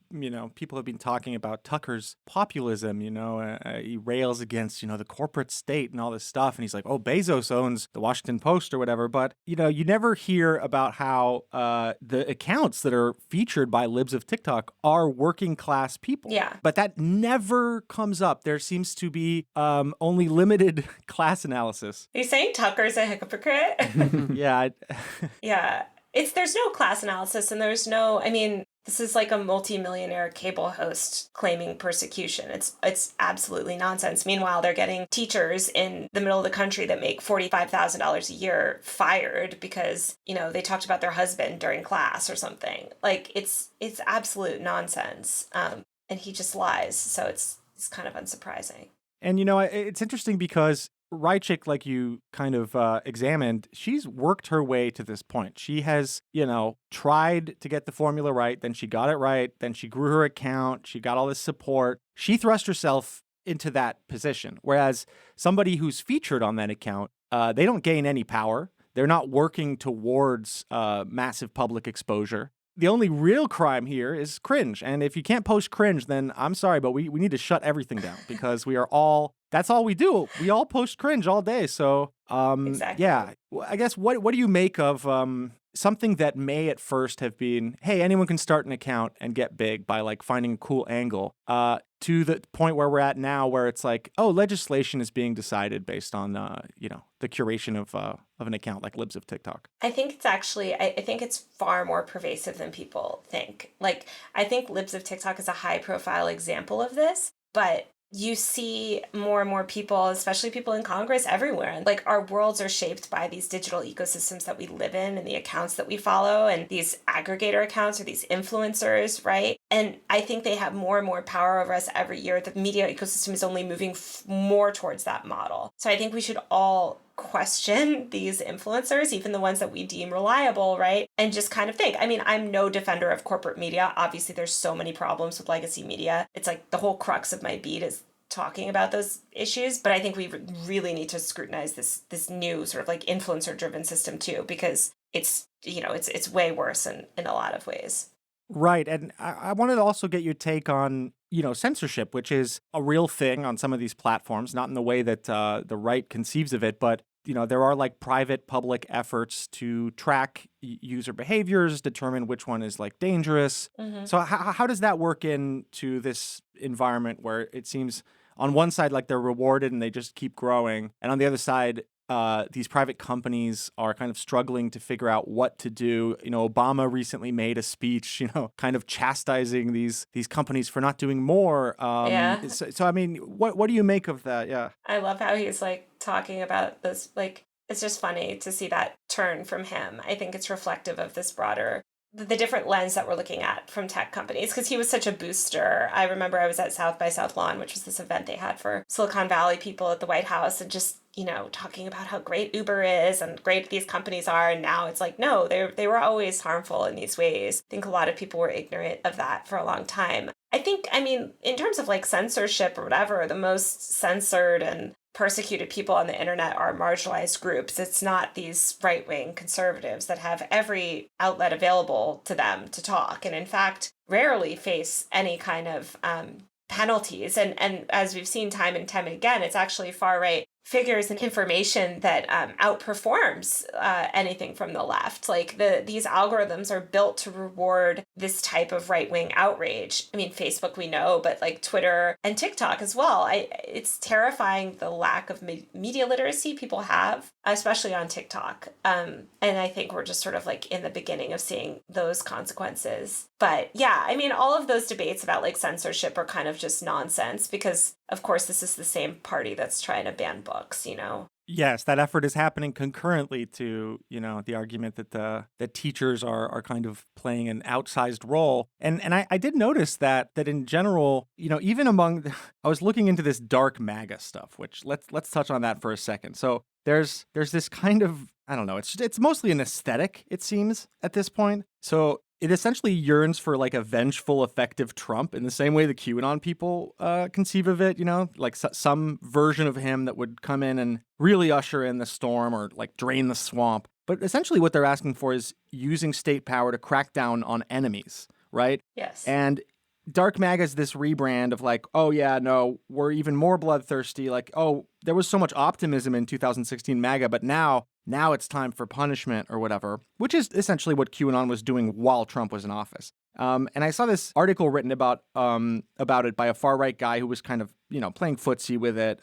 people have been talking about Tucker's populism, he rails against, the corporate state and all this stuff. And he's like, oh, Bezos owns the Washington Post or whatever. But, you never hear about how the accounts that are featured by Libs of TikTok are working class people. Yeah. But that never comes up. There seems to be only limited class analysis. Are you saying Tucker's a hypocrite? Yeah. Yeah. There's no class analysis, and there's no, this is a multi-millionaire cable host claiming persecution. It's absolutely nonsense. Meanwhile, they're getting teachers in the middle of the country that make $45,000 a year fired because, they talked about their husband during class or something. It's absolute nonsense. And he just lies. So it's kind of unsurprising. And, it's interesting because Raichik, like you kind of examined, she's worked her way to this point. She has, tried to get the formula right, then she got it right, then she grew her account, she got all this support. She thrust herself into that position. Whereas somebody who's featured on that account, they don't gain any power. They're not working towards massive public exposure. The only real crime here is cringe. And if you can't post cringe, then I'm sorry, but we need to shut everything down because that's all we do. We all post cringe all day. So, Exactly. yeah, I guess what do you make of something that may at first have been, hey, anyone can start an account and get big by like finding a cool angle, to the point where we're at now where it's like, oh, legislation is being decided based on, the curation of an account like Libs of TikTok? I think it's actually, I think it's far more pervasive than people think. Like, I think Libs of TikTok is a high profile example of this, but you see more and more people, especially people in Congress everywhere. Like, our worlds are shaped by these digital ecosystems that we live in and the accounts that we follow and these aggregator accounts or these influencers, right? And I think they have more and more power over us every year. The media ecosystem is only moving more towards that model. So I think we should all question these influencers, even the ones that we deem reliable, right? And just kind of think. I mean, I'm no defender of corporate media. Obviously, there's so many problems with legacy media. It's like the whole crux of my beat is talking about those issues. But I think we really need to scrutinize this new sort of like influencer-driven system too, because it's way worse in a lot of ways. Right. And I wanted to also get your take on, censorship, which is a real thing on some of these platforms, not in the way that the right conceives of it, but, there are like private public efforts to track user behaviors, determine which one is like dangerous. Mm-hmm. So how does that work into this environment where it seems on one side like they're rewarded and they just keep growing, and on the other side, these private companies are kind of struggling to figure out what to do. Obama recently made a speech, kind of chastising these companies for not doing more. Yeah. So I mean, what do you make of that? Yeah. I love how he's like talking about this. Like, it's just funny to see that turn from him. I think it's reflective of this broader, the different lens that we're looking at from tech companies, because he was such a booster. I remember I was at South by Southlawn, which was this event they had for Silicon Valley people at the White House, and just talking about how great Uber is and great these companies are. And now it's like, no, they were always harmful in these ways. I think a lot of people were ignorant of that for a long time. I mean, in terms of like censorship or whatever, the most censored and persecuted people on the internet are marginalized groups. It's not these right-wing conservatives that have every outlet available to them to talk, and in fact, rarely face any kind of penalties. And as we've seen time and time again, it's actually far-right figures and information that outperforms anything from the left. Like these algorithms are built to reward this type of right-wing outrage. I mean, Facebook we know, but like Twitter and TikTok as well. It's terrifying the lack of media literacy people have, especially on TikTok. And I think we're just sort of like in the beginning of seeing those consequences. But yeah, I mean, all of those debates about like censorship are kind of just nonsense because, of course, this is the same party that's trying to ban books, Yes, that effort is happening concurrently to, the argument that teachers are kind of playing an outsized role. And I did notice that in general, even among I was looking into this dark MAGA stuff, which let's touch on that for a second. So there's this kind of, I don't know, it's mostly an aesthetic, it seems, at this point. So it essentially yearns for like a vengeful, effective Trump in the same way the QAnon people conceive of it, like some version of him that would come in and really usher in the storm or like drain the swamp. But essentially what they're asking for is using state power to crack down on enemies, right? Yes. And Dark MAGA is this rebrand of like, oh yeah, no, we're even more bloodthirsty. Like, oh, there was so much optimism in 2016 MAGA, but now it's time for punishment or whatever, which is essentially what QAnon was doing while Trump was in office. And I saw this article written about it by a far-right guy who was kind of, playing footsie with it.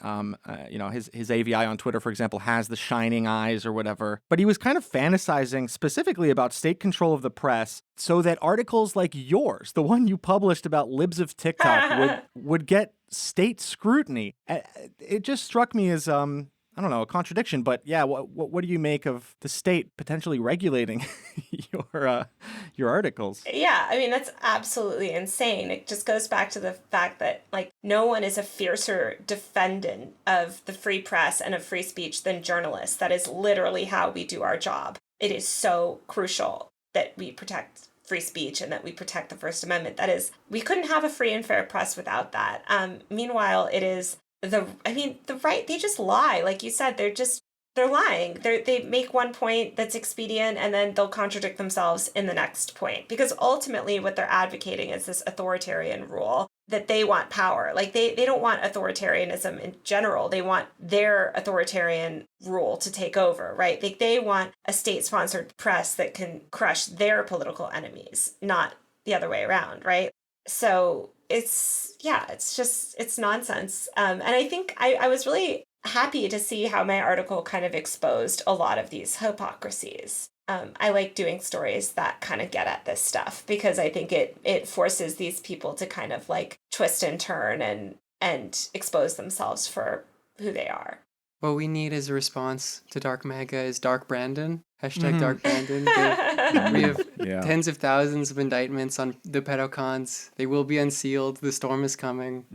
His AVI on Twitter, for example, has the shining eyes or whatever. But he was kind of fantasizing specifically about state control of the press so that articles like yours, the one you published about Libs of TikTok, would get state scrutiny. It just struck me as, I I don't know, a contradiction, but yeah, what do you make of the state potentially regulating your articles? Yeah, I mean, that's absolutely insane. It just goes back to the fact that, like, no one is a fiercer defendant of the free press and of free speech than journalists. That is literally how we do our job. It is so crucial that we protect free speech and that we protect the First Amendment. That is, we couldn't have a free and fair press without that. Meanwhile, it is the right, they just lie. Like you said, they're lying. They make one point that's expedient and then they'll contradict themselves in the next point. Because ultimately what they're advocating is this authoritarian rule that they want power. Like they don't want authoritarianism in general. They want their authoritarian rule to take over, right? They want a state-sponsored press that can crush their political enemies, not the other way around, right? So it's nonsense. And I think I was really happy to see how my article kind of exposed a lot of these hypocrisies. I like doing stories that kind of get at this stuff because I think it forces these people to kind of like twist and turn and expose themselves for who they are. What we need as a response to Dark MAGA is Dark Brandon. Hashtag Dark Brandon. We have tens of thousands of indictments on the pedocons. They will be unsealed. The storm is coming.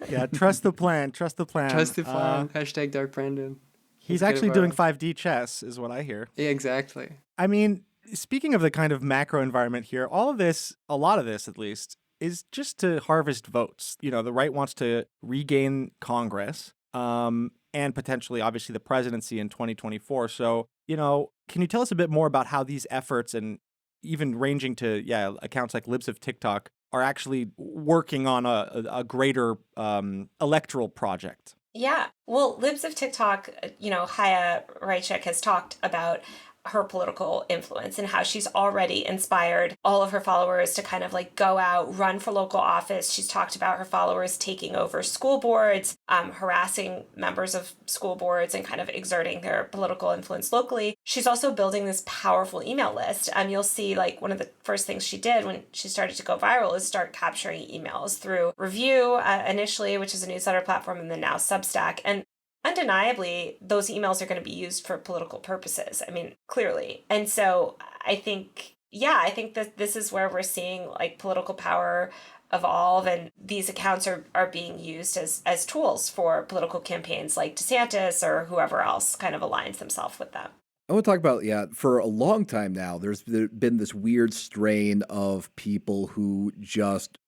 Yeah, trust the plan. Trust the plan. Trust the plan. Hashtag Dark Brandon. He's actually doing 5D chess, is what I hear. Yeah, exactly. I mean, speaking of the kind of macro environment here, a lot of this at least, is just to harvest votes. You know, the right wants to regain Congress and potentially, obviously, the presidency in 2024. So, you know, can you tell us a bit more about how these efforts and even ranging to, accounts like Libs of TikTok are actually working on a greater electoral project? Yeah. Well, Libs of TikTok, Chaya Raichik has talked about her political influence and how she's already inspired all of her followers to kind of like go out, run for local office. She's talked about her followers taking over school boards, harassing members of school boards and kind of exerting their political influence locally. She's also building this powerful email list. You'll see like one of the first things she did when she started to go viral is start capturing emails through Review initially, which is a newsletter platform, and then now Substack. And undeniably, those emails are going to be used for political purposes. I mean, clearly. And so I think that this is where we're seeing like political power evolve, and these accounts are being used as tools for political campaigns like DeSantis or whoever else kind of aligns themselves with them. I want to talk about, for a long time now, there's been this weird strain of people who just,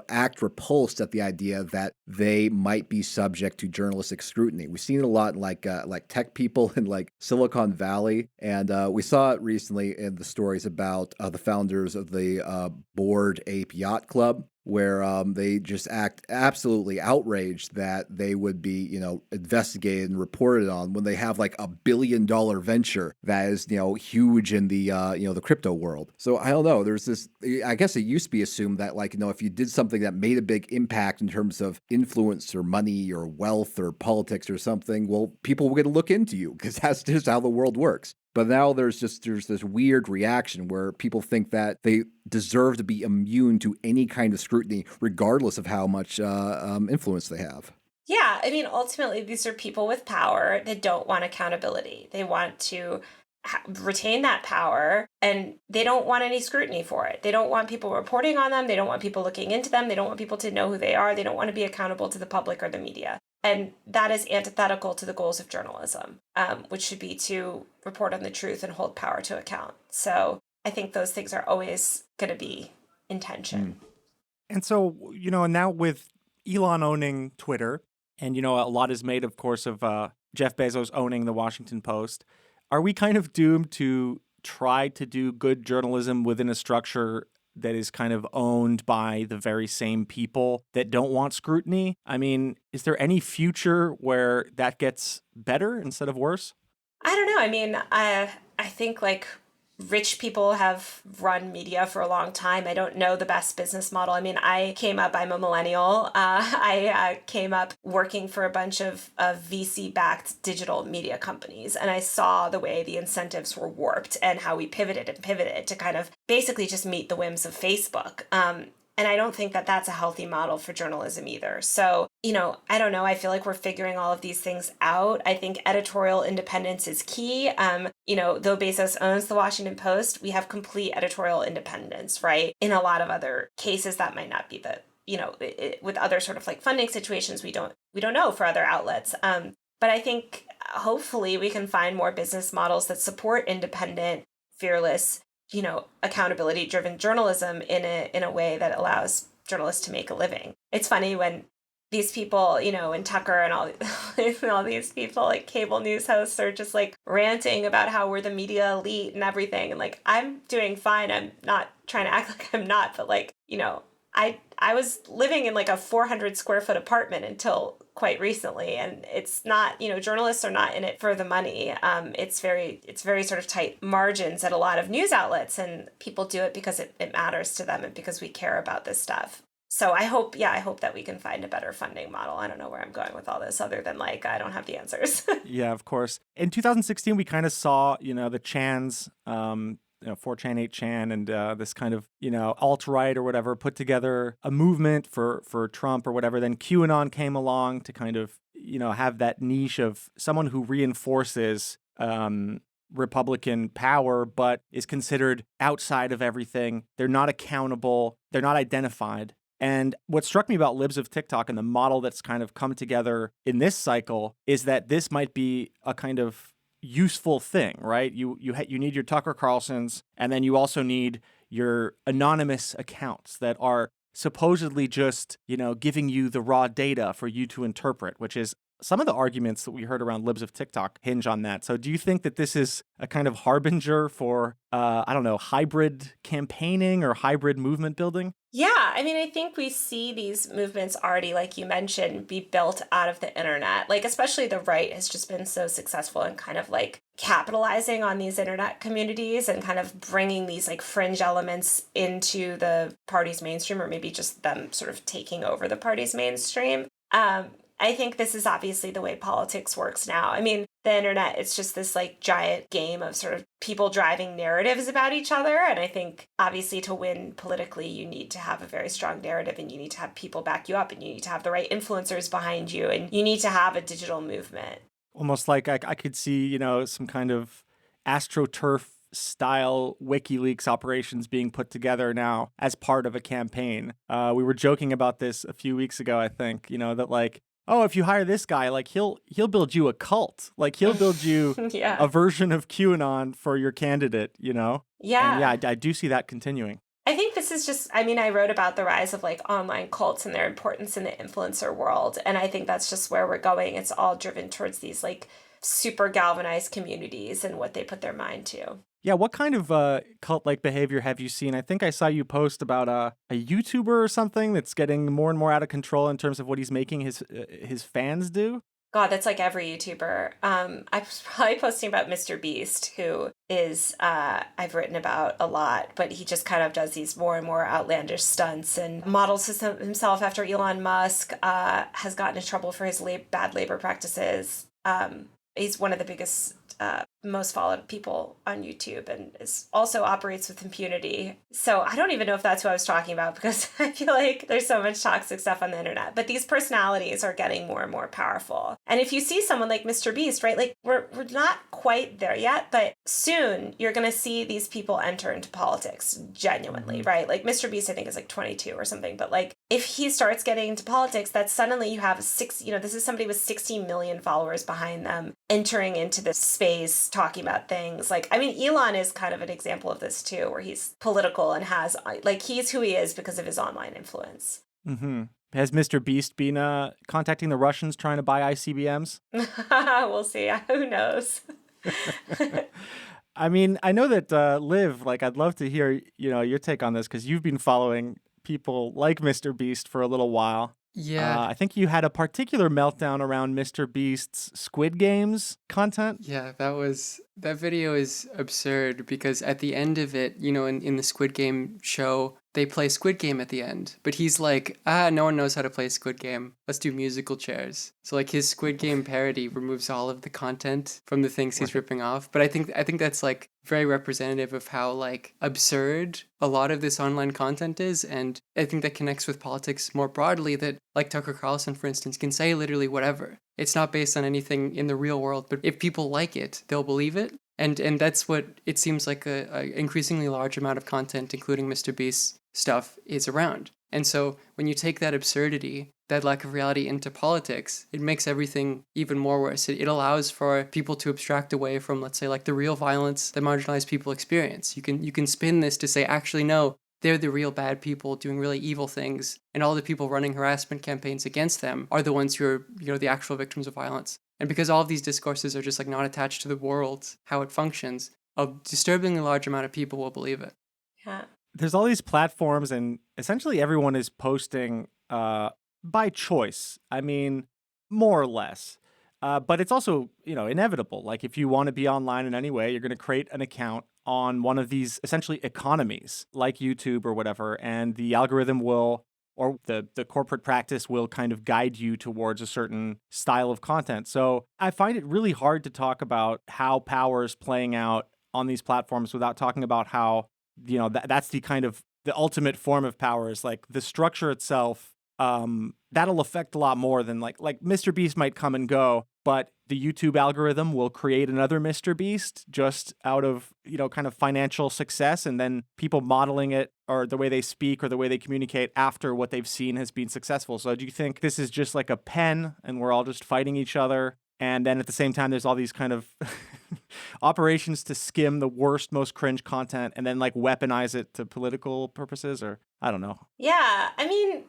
act repulsed at the idea that they might be subject to journalistic scrutiny. We've seen it a lot in like tech people in like Silicon Valley. And we saw it recently in the stories about the founders of the Bored Ape Yacht Club, where they just act absolutely outraged that they would be, investigated and reported on when they have like $1 billion venture that is, huge in the, the crypto world. So I don't know. There's this, I guess it used to be assumed that like, if you did something that made a big impact in terms of influence or money or wealth or politics or something, well, people were going to look into you because that's just how the world works. But now there's this weird reaction where people think that they deserve to be immune to any kind of scrutiny, regardless of how much influence they have. Yeah, I mean, ultimately, these are people with power that don't want accountability. They want to retain that power, and they don't want any scrutiny for it. They don't want people reporting on them. They don't want people looking into them. They don't want people to know who they are. They don't want to be accountable to the public or the media. And that is antithetical to the goals of journalism, which should be to report on the truth and hold power to account. So I think those things are always going to be in tension. And so, now with Elon owning Twitter, and, a lot is made, of course, of Jeff Bezos owning the Washington Post, are we kind of doomed to try to do good journalism within a structure that is kind of owned by the very same people that don't want scrutiny? I mean, is there any future where that gets better instead of worse? I don't know. I mean, I think like rich people have run media for a long time. I don't know the best business model. I mean, I'm a millennial. I came up working for a bunch of VC-backed digital media companies, and I saw the way the incentives were warped and how we pivoted to kind of basically just meet the whims of Facebook. And I don't think that that's a healthy model for journalism either. So, I don't know. I feel like we're figuring all of these things out. I think editorial independence is key. Though Bezos owns the Washington Post, we have complete editorial independence, right? In a lot of other cases, that might not be with other sort of like funding situations, we don't know for other outlets. But I think hopefully we can find more business models that support independent, fearless, accountability-driven journalism in a way that allows journalists to make a living. It's funny when these people, and Tucker and all these people, like cable news hosts, are just like ranting about how we're the media elite and everything. And like, I'm doing fine. I'm not trying to act like I'm not, but like, I was living in like a 400 square foot apartment until quite recently, and it's not, journalists are not in it for the money. It's very sort of tight margins at a lot of news outlets, and people do it because it matters to them and because we care about this stuff. So I hope that we can find a better funding model. I don't know where I'm going with all this other than like, I don't have the answers. Yeah, of course. In 2016, we kind of saw, the Chans, 4chan, 8chan, and this kind of, alt-right or whatever, put together a movement for Trump or whatever. Then QAnon came along to kind of, have that niche of someone who reinforces Republican power, but is considered outside of everything. They're not accountable. They're not identified. And what struck me about Libs of TikTok and the model that's kind of come together in this cycle is that this might be a kind of useful thing, right? You need your Tucker Carlsons, and then you also need your anonymous accounts that are supposedly just, giving you the raw data for you to interpret, which is some of the arguments that we heard around Libs of TikTok hinge on that. So do you think that this is a kind of harbinger for, hybrid campaigning or hybrid movement building? Yeah, I think we see these movements already, like you mentioned, be built out of the internet. Like, especially the right has just been so successful in kind of like capitalizing on these internet communities and kind of bringing these like fringe elements into the party's mainstream, or maybe just them sort of taking over the party's mainstream. I think this is obviously the way politics works now. The internet, it's just this like giant game of sort of people driving narratives about each other. And I think obviously to win politically, you need to have a very strong narrative, and you need to have people back you up, and you need to have the right influencers behind you, and you need to have a digital movement. Almost like I could see, some kind of AstroTurf style WikiLeaks operations being put together now as part of a campaign. We were joking about this a few weeks ago, I think, that like, oh, if you hire this guy, like he'll build you a cult. Like he'll build you Yeah. a version of QAnon for your candidate, Yeah. And yeah, I do see that continuing. I think this is just, I wrote about the rise of like online cults and their importance in the influencer world. And I think that's just where we're going. It's all driven towards these like super galvanized communities and what they put their mind to. Yeah, what kind of cult-like behavior have you seen? I think I saw you post about a YouTuber or something that's getting more and more out of control in terms of what he's making his fans do. God, that's like every YouTuber. I was probably posting about Mr. Beast, who is, I've written about a lot, but he just kind of does these more and more outlandish stunts and models himself after Elon Musk, has gotten in trouble for his bad labor practices. He's one of the biggest, most followed people on YouTube, and also operates with impunity. So I don't even know if that's who I was talking about, because I feel like there's so much toxic stuff on the internet. But these personalities are getting more and more powerful. And if you see someone like Mr. Beast, right, like we're not quite there yet, but soon you're going to see these people enter into politics genuinely, right? Like Mr. Beast, I think, is like 22 or something. But like if he starts getting into politics, that suddenly you have this is somebody with 60 million followers behind them entering into this space, talking about things. Like, Elon is kind of an example of this too, where he's political and has, like, he's who he is because of his online influence. Mm-hmm. Has Mr. Beast been contacting the Russians trying to buy ICBMs? We'll see. Who knows? I know that, Liv, like, I'd love to hear, your take on this, because you've been following people like Mr. Beast for a little while. Yeah. I think you had a particular meltdown around Mr. Beast's Squid Games content. Yeah, that was That video is absurd because at the end of it, you know, in the Squid Game show, they play Squid Game at the end. But he's like, no one knows how to play Squid Game. Let's do musical chairs. So like his Squid Game parody removes all of the content from the things he's ripping off. But I think that's like very representative of how like absurd a lot of this online content is. And I think that connects with politics more broadly, that like Tucker Carlson, for instance, can say literally whatever. It's not based on anything in the real world, but if people like it, they'll believe it. And that's what it seems like a increasingly large amount of content, including Mr. Beast's stuff, is around. And so when you take that absurdity, that lack of reality into politics, it makes everything even more worse. It allows for people to abstract away from, let's say, like the real violence that marginalized people experience. You can spin this to say, actually, no, they're the real bad people doing really evil things, and all the people running harassment campaigns against them are the ones who are, you know, the actual victims of violence. And because all of these discourses are just like not attached to the world, how it functions, a disturbingly large amount of people will believe it. Yeah. There's all these platforms, and essentially everyone is posting by choice. I mean, more or less. But it's also, you know, inevitable. Like if you want to be online in any way, you're going to create an account on one of these essentially economies like YouTube or whatever, and the algorithm will, or the corporate practice will kind of guide you towards a certain style of content. So I find it really hard to talk about how power is playing out on these platforms without talking about how, you know, that's the kind of the ultimate form of power is like the structure itself. That'll affect a lot more than like Mr. Beast might come and go, but the YouTube algorithm will create another Mr. Beast just out of, you know, kind of financial success, and then people modeling it or the way they speak or the way they communicate after what they've seen has been successful. So do you think this is just like a pen and we're all just fighting each other? And then at the same time, there's all these kind of operations to skim the worst, most cringe content and then like weaponize it to political purposes, or I don't know. Yeah, I mean,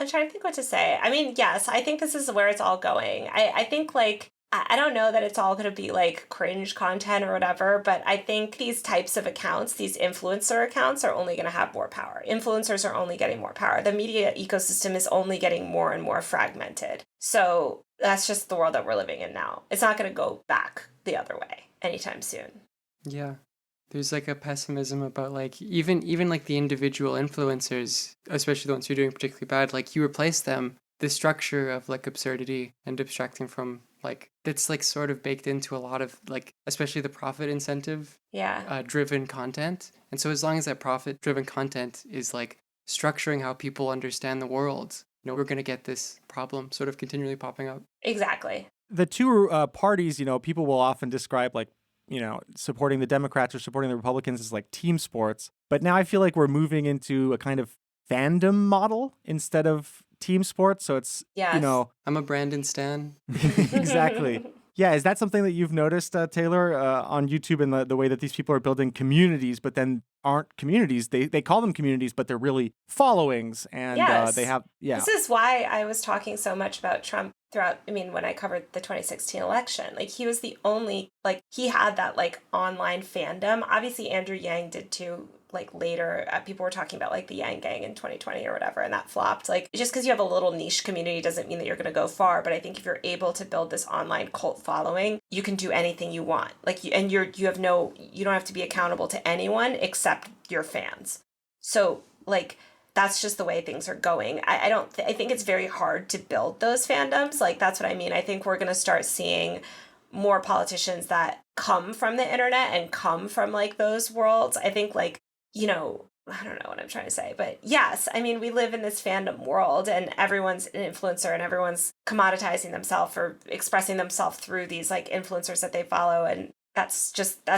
I'm trying to think what to say. I mean, yes, I think this is where it's all going. I think like, I don't know that it's all going to be like cringe content or whatever, but I think these types of accounts, these influencer accounts, are only going to have more power. Influencers are only getting more power. The media ecosystem is only getting more and more fragmented. So that's just the world that we're living in now. It's not going to go back the other way anytime soon. Yeah. There's like a pessimism about like even like the individual influencers, especially the ones who are doing particularly bad, like you replace them, the structure of like absurdity and abstracting from like that's like sort of baked into a lot of like especially the profit incentive driven content. And so as long as that profit driven content is like structuring how people understand the world, you know, we're going to get this problem sort of continually popping up. Exactly. The two parties, you know, people will often describe like, you know, supporting the Democrats or supporting the Republicans is like team sports. But now I feel like we're moving into a kind of fandom model instead of team sports. So it's, you know. I'm a Brandon stan. Exactly. Yeah. Is that something that you've noticed, Taylor, on YouTube and the way that these people are building communities, but then aren't communities? They call them communities, but they're really followings. And they have, This is why I was talking so much about Trump throughout, I mean, when I covered the 2016 election. Like, he was the only, like, he had that, like, online fandom. Obviously, Andrew Yang did too. Like, later, people were talking about, like, the Yang Gang in 2020 or whatever, and that flopped. Like, just because you have a little niche community doesn't mean that you're going to go far. But I think if you're able to build this online cult following, you can do anything you want. Like, you don't have to be accountable to anyone except your fans. So, like, that's just the way things are going. I think it's very hard to build those fandoms. Like, that's what I mean. I think we're going to start seeing more politicians that come from the internet and come from, like, those worlds. I think, like, you know, I don't know what I'm trying to say, but yes, I mean, we live in this fandom world and everyone's an influencer and everyone's commoditizing themselves or expressing themselves through these like influencers that they follow. And that's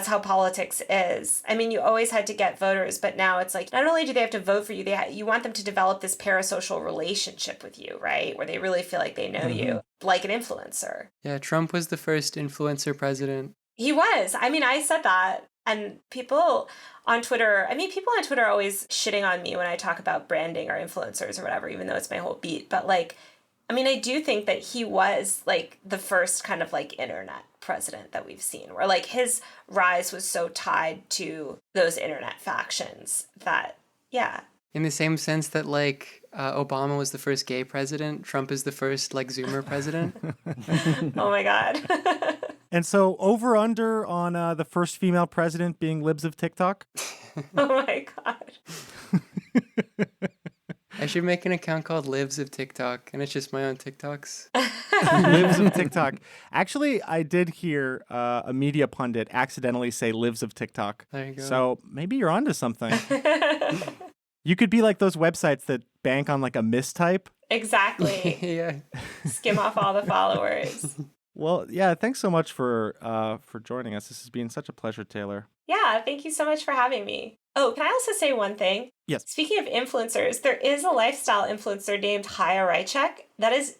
how politics is. I mean, you always had to get voters, but now it's like, not only do they have to vote for you, you want them to develop this parasocial relationship with you, right? Where they really feel like they know you, like an influencer. Yeah, Trump was the first influencer president. He was. I mean, I said that. And people on Twitter are always shitting on me when I talk about branding or influencers or whatever, even though it's my whole beat. But like, I mean, I do think that he was like the first kind of like internet president that we've seen, where like his rise was so tied to those internet factions that, yeah. In the same sense that like Obama was the first gay president, Trump is the first like Zoomer president. Oh my God. And so over under on the first female president being libs of TikTok? Oh my God. I should make an account called Lives of TikTok, and it's just my own TikToks. Lives of TikTok. Actually, I did hear a media pundit accidentally say lives of TikTok. There you go. So maybe you're onto something. You could be like those websites that bank on like a mistype. Exactly. Yeah. Skim off all the followers. Well, yeah, thanks so much for joining us. This has been such a pleasure, Taylor. Yeah, thank you so much for having me. Oh, can I also say one thing? Yes. Speaking of influencers, there is a lifestyle influencer named Chaya Raichik.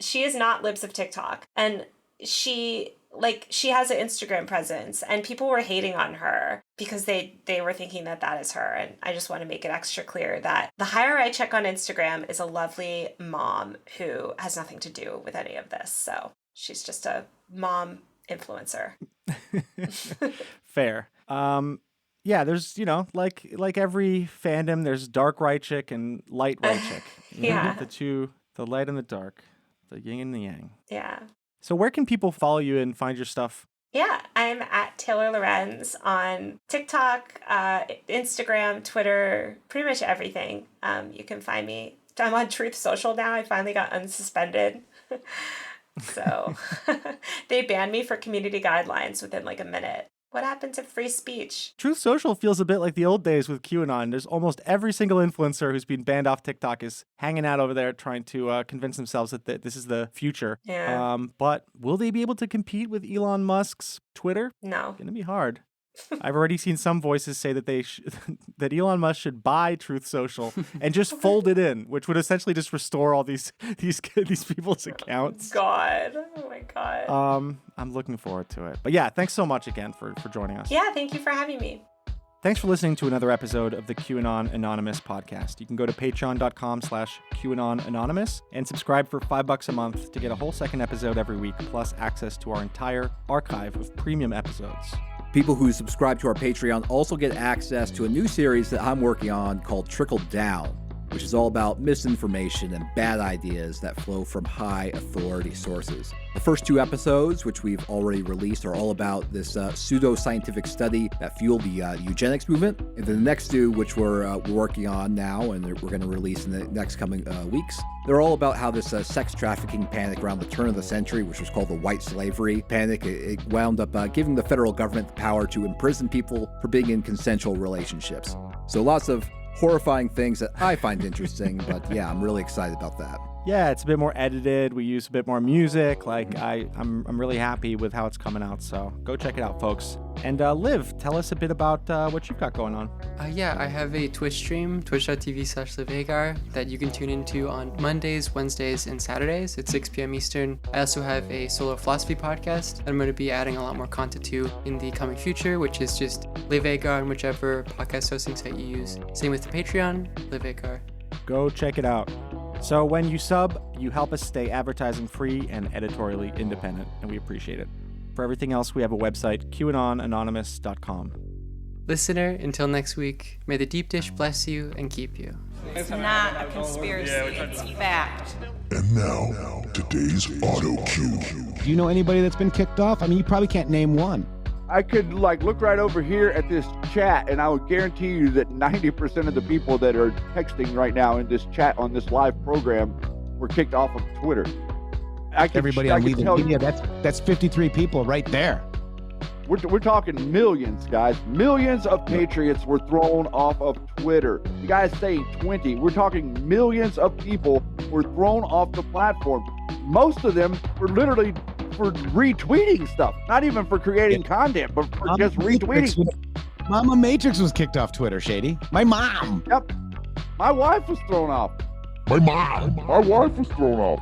She is not libs of TikTok. And she has an Instagram presence, and people were hating on her because they were thinking that is her. And I just want to make it extra clear that the Chaya Raichik on Instagram is a lovely mom who has nothing to do with any of this. So she's just a mom influencer. Fair. Yeah, there's, like every fandom, there's dark Raichik and light Raichik. Yeah. The light and the dark, the yin and the yang. Yeah. So where can people follow you and find your stuff? Yeah, I'm at Taylor Lorenz on TikTok, Instagram, Twitter, pretty much everything. You can find me. I'm on Truth Social now. I finally got unsuspended. So they banned me for community guidelines within like a minute. What happened to free speech? Truth Social feels a bit like the old days with QAnon. There's almost every single influencer who's been banned off TikTok is hanging out over there trying to convince themselves that this is the future. Yeah. But will they be able to compete with Elon Musk's Twitter? No. It's going to be hard. I've already seen some voices say that that Elon Musk should buy Truth Social and just fold it in, which would essentially just restore all these people's accounts. God. Oh my God. I'm looking forward to it. But yeah, thanks so much again for joining us. Yeah, thank you for having me. Thanks for listening to another episode of the QAnon Anonymous podcast. You can go to patreon.com/QAnon Anonymous and subscribe for $5 a month to get a whole second episode every week, plus access to our entire archive of premium episodes. People who subscribe to our Patreon also get access to a new series that I'm working on called Trickle Down, which is all about misinformation and bad ideas that flow from high authority sources. The first 2 episodes, which we've already released, are all about this pseudo-scientific study that fueled the eugenics movement. And then the next 2, which we're working on now and we're going to release in the next coming weeks, they're all about how this sex trafficking panic around the turn of the century, which was called the white slavery panic, it wound up giving the federal government the power to imprison people for being in consensual relationships. So lots of horrifying things that I find interesting, but yeah, I'm really excited about that. Yeah, it's a bit more edited. We use a bit more music. I'm really happy with how it's coming out. So go check it out, folks. And Liv, tell us a bit about what you've got going on. Yeah, I have a Twitch stream, twitch.tv/LivHagar, that you can tune into on Mondays, Wednesdays, and Saturdays at 6 p.m. Eastern. I also have a solo philosophy podcast that I'm going to be adding a lot more content to in the coming future, which is just LivHagar on whichever podcast hosting site you use. Same with the Patreon, LivHagar. Go check it out. So when you sub, you help us stay advertising free and editorially independent, and we appreciate it. For everything else, we have a website, QAnonanonymous.com. Listener, until next week, may the deep dish bless you and keep you. It's not a conspiracy, it's fact. And now, today's auto cue. Do you know anybody that's been kicked off? I mean, you probably can't name one. I could look right over here at this chat, and I would guarantee you that 90% of the people that are texting right now in this chat on this live program were kicked off of Twitter. Everybody on Leaving Media, that's 53 people right there. We're talking millions, guys. Millions of patriots were thrown off of Twitter. You guys say 20. We're talking millions of people were thrown off the platform. Most of them were literally for retweeting stuff, not even for creating content, but for just retweeting. Mama Matrix was kicked off Twitter, Shady. My mom. Yep. My wife was thrown off. My wife was thrown off.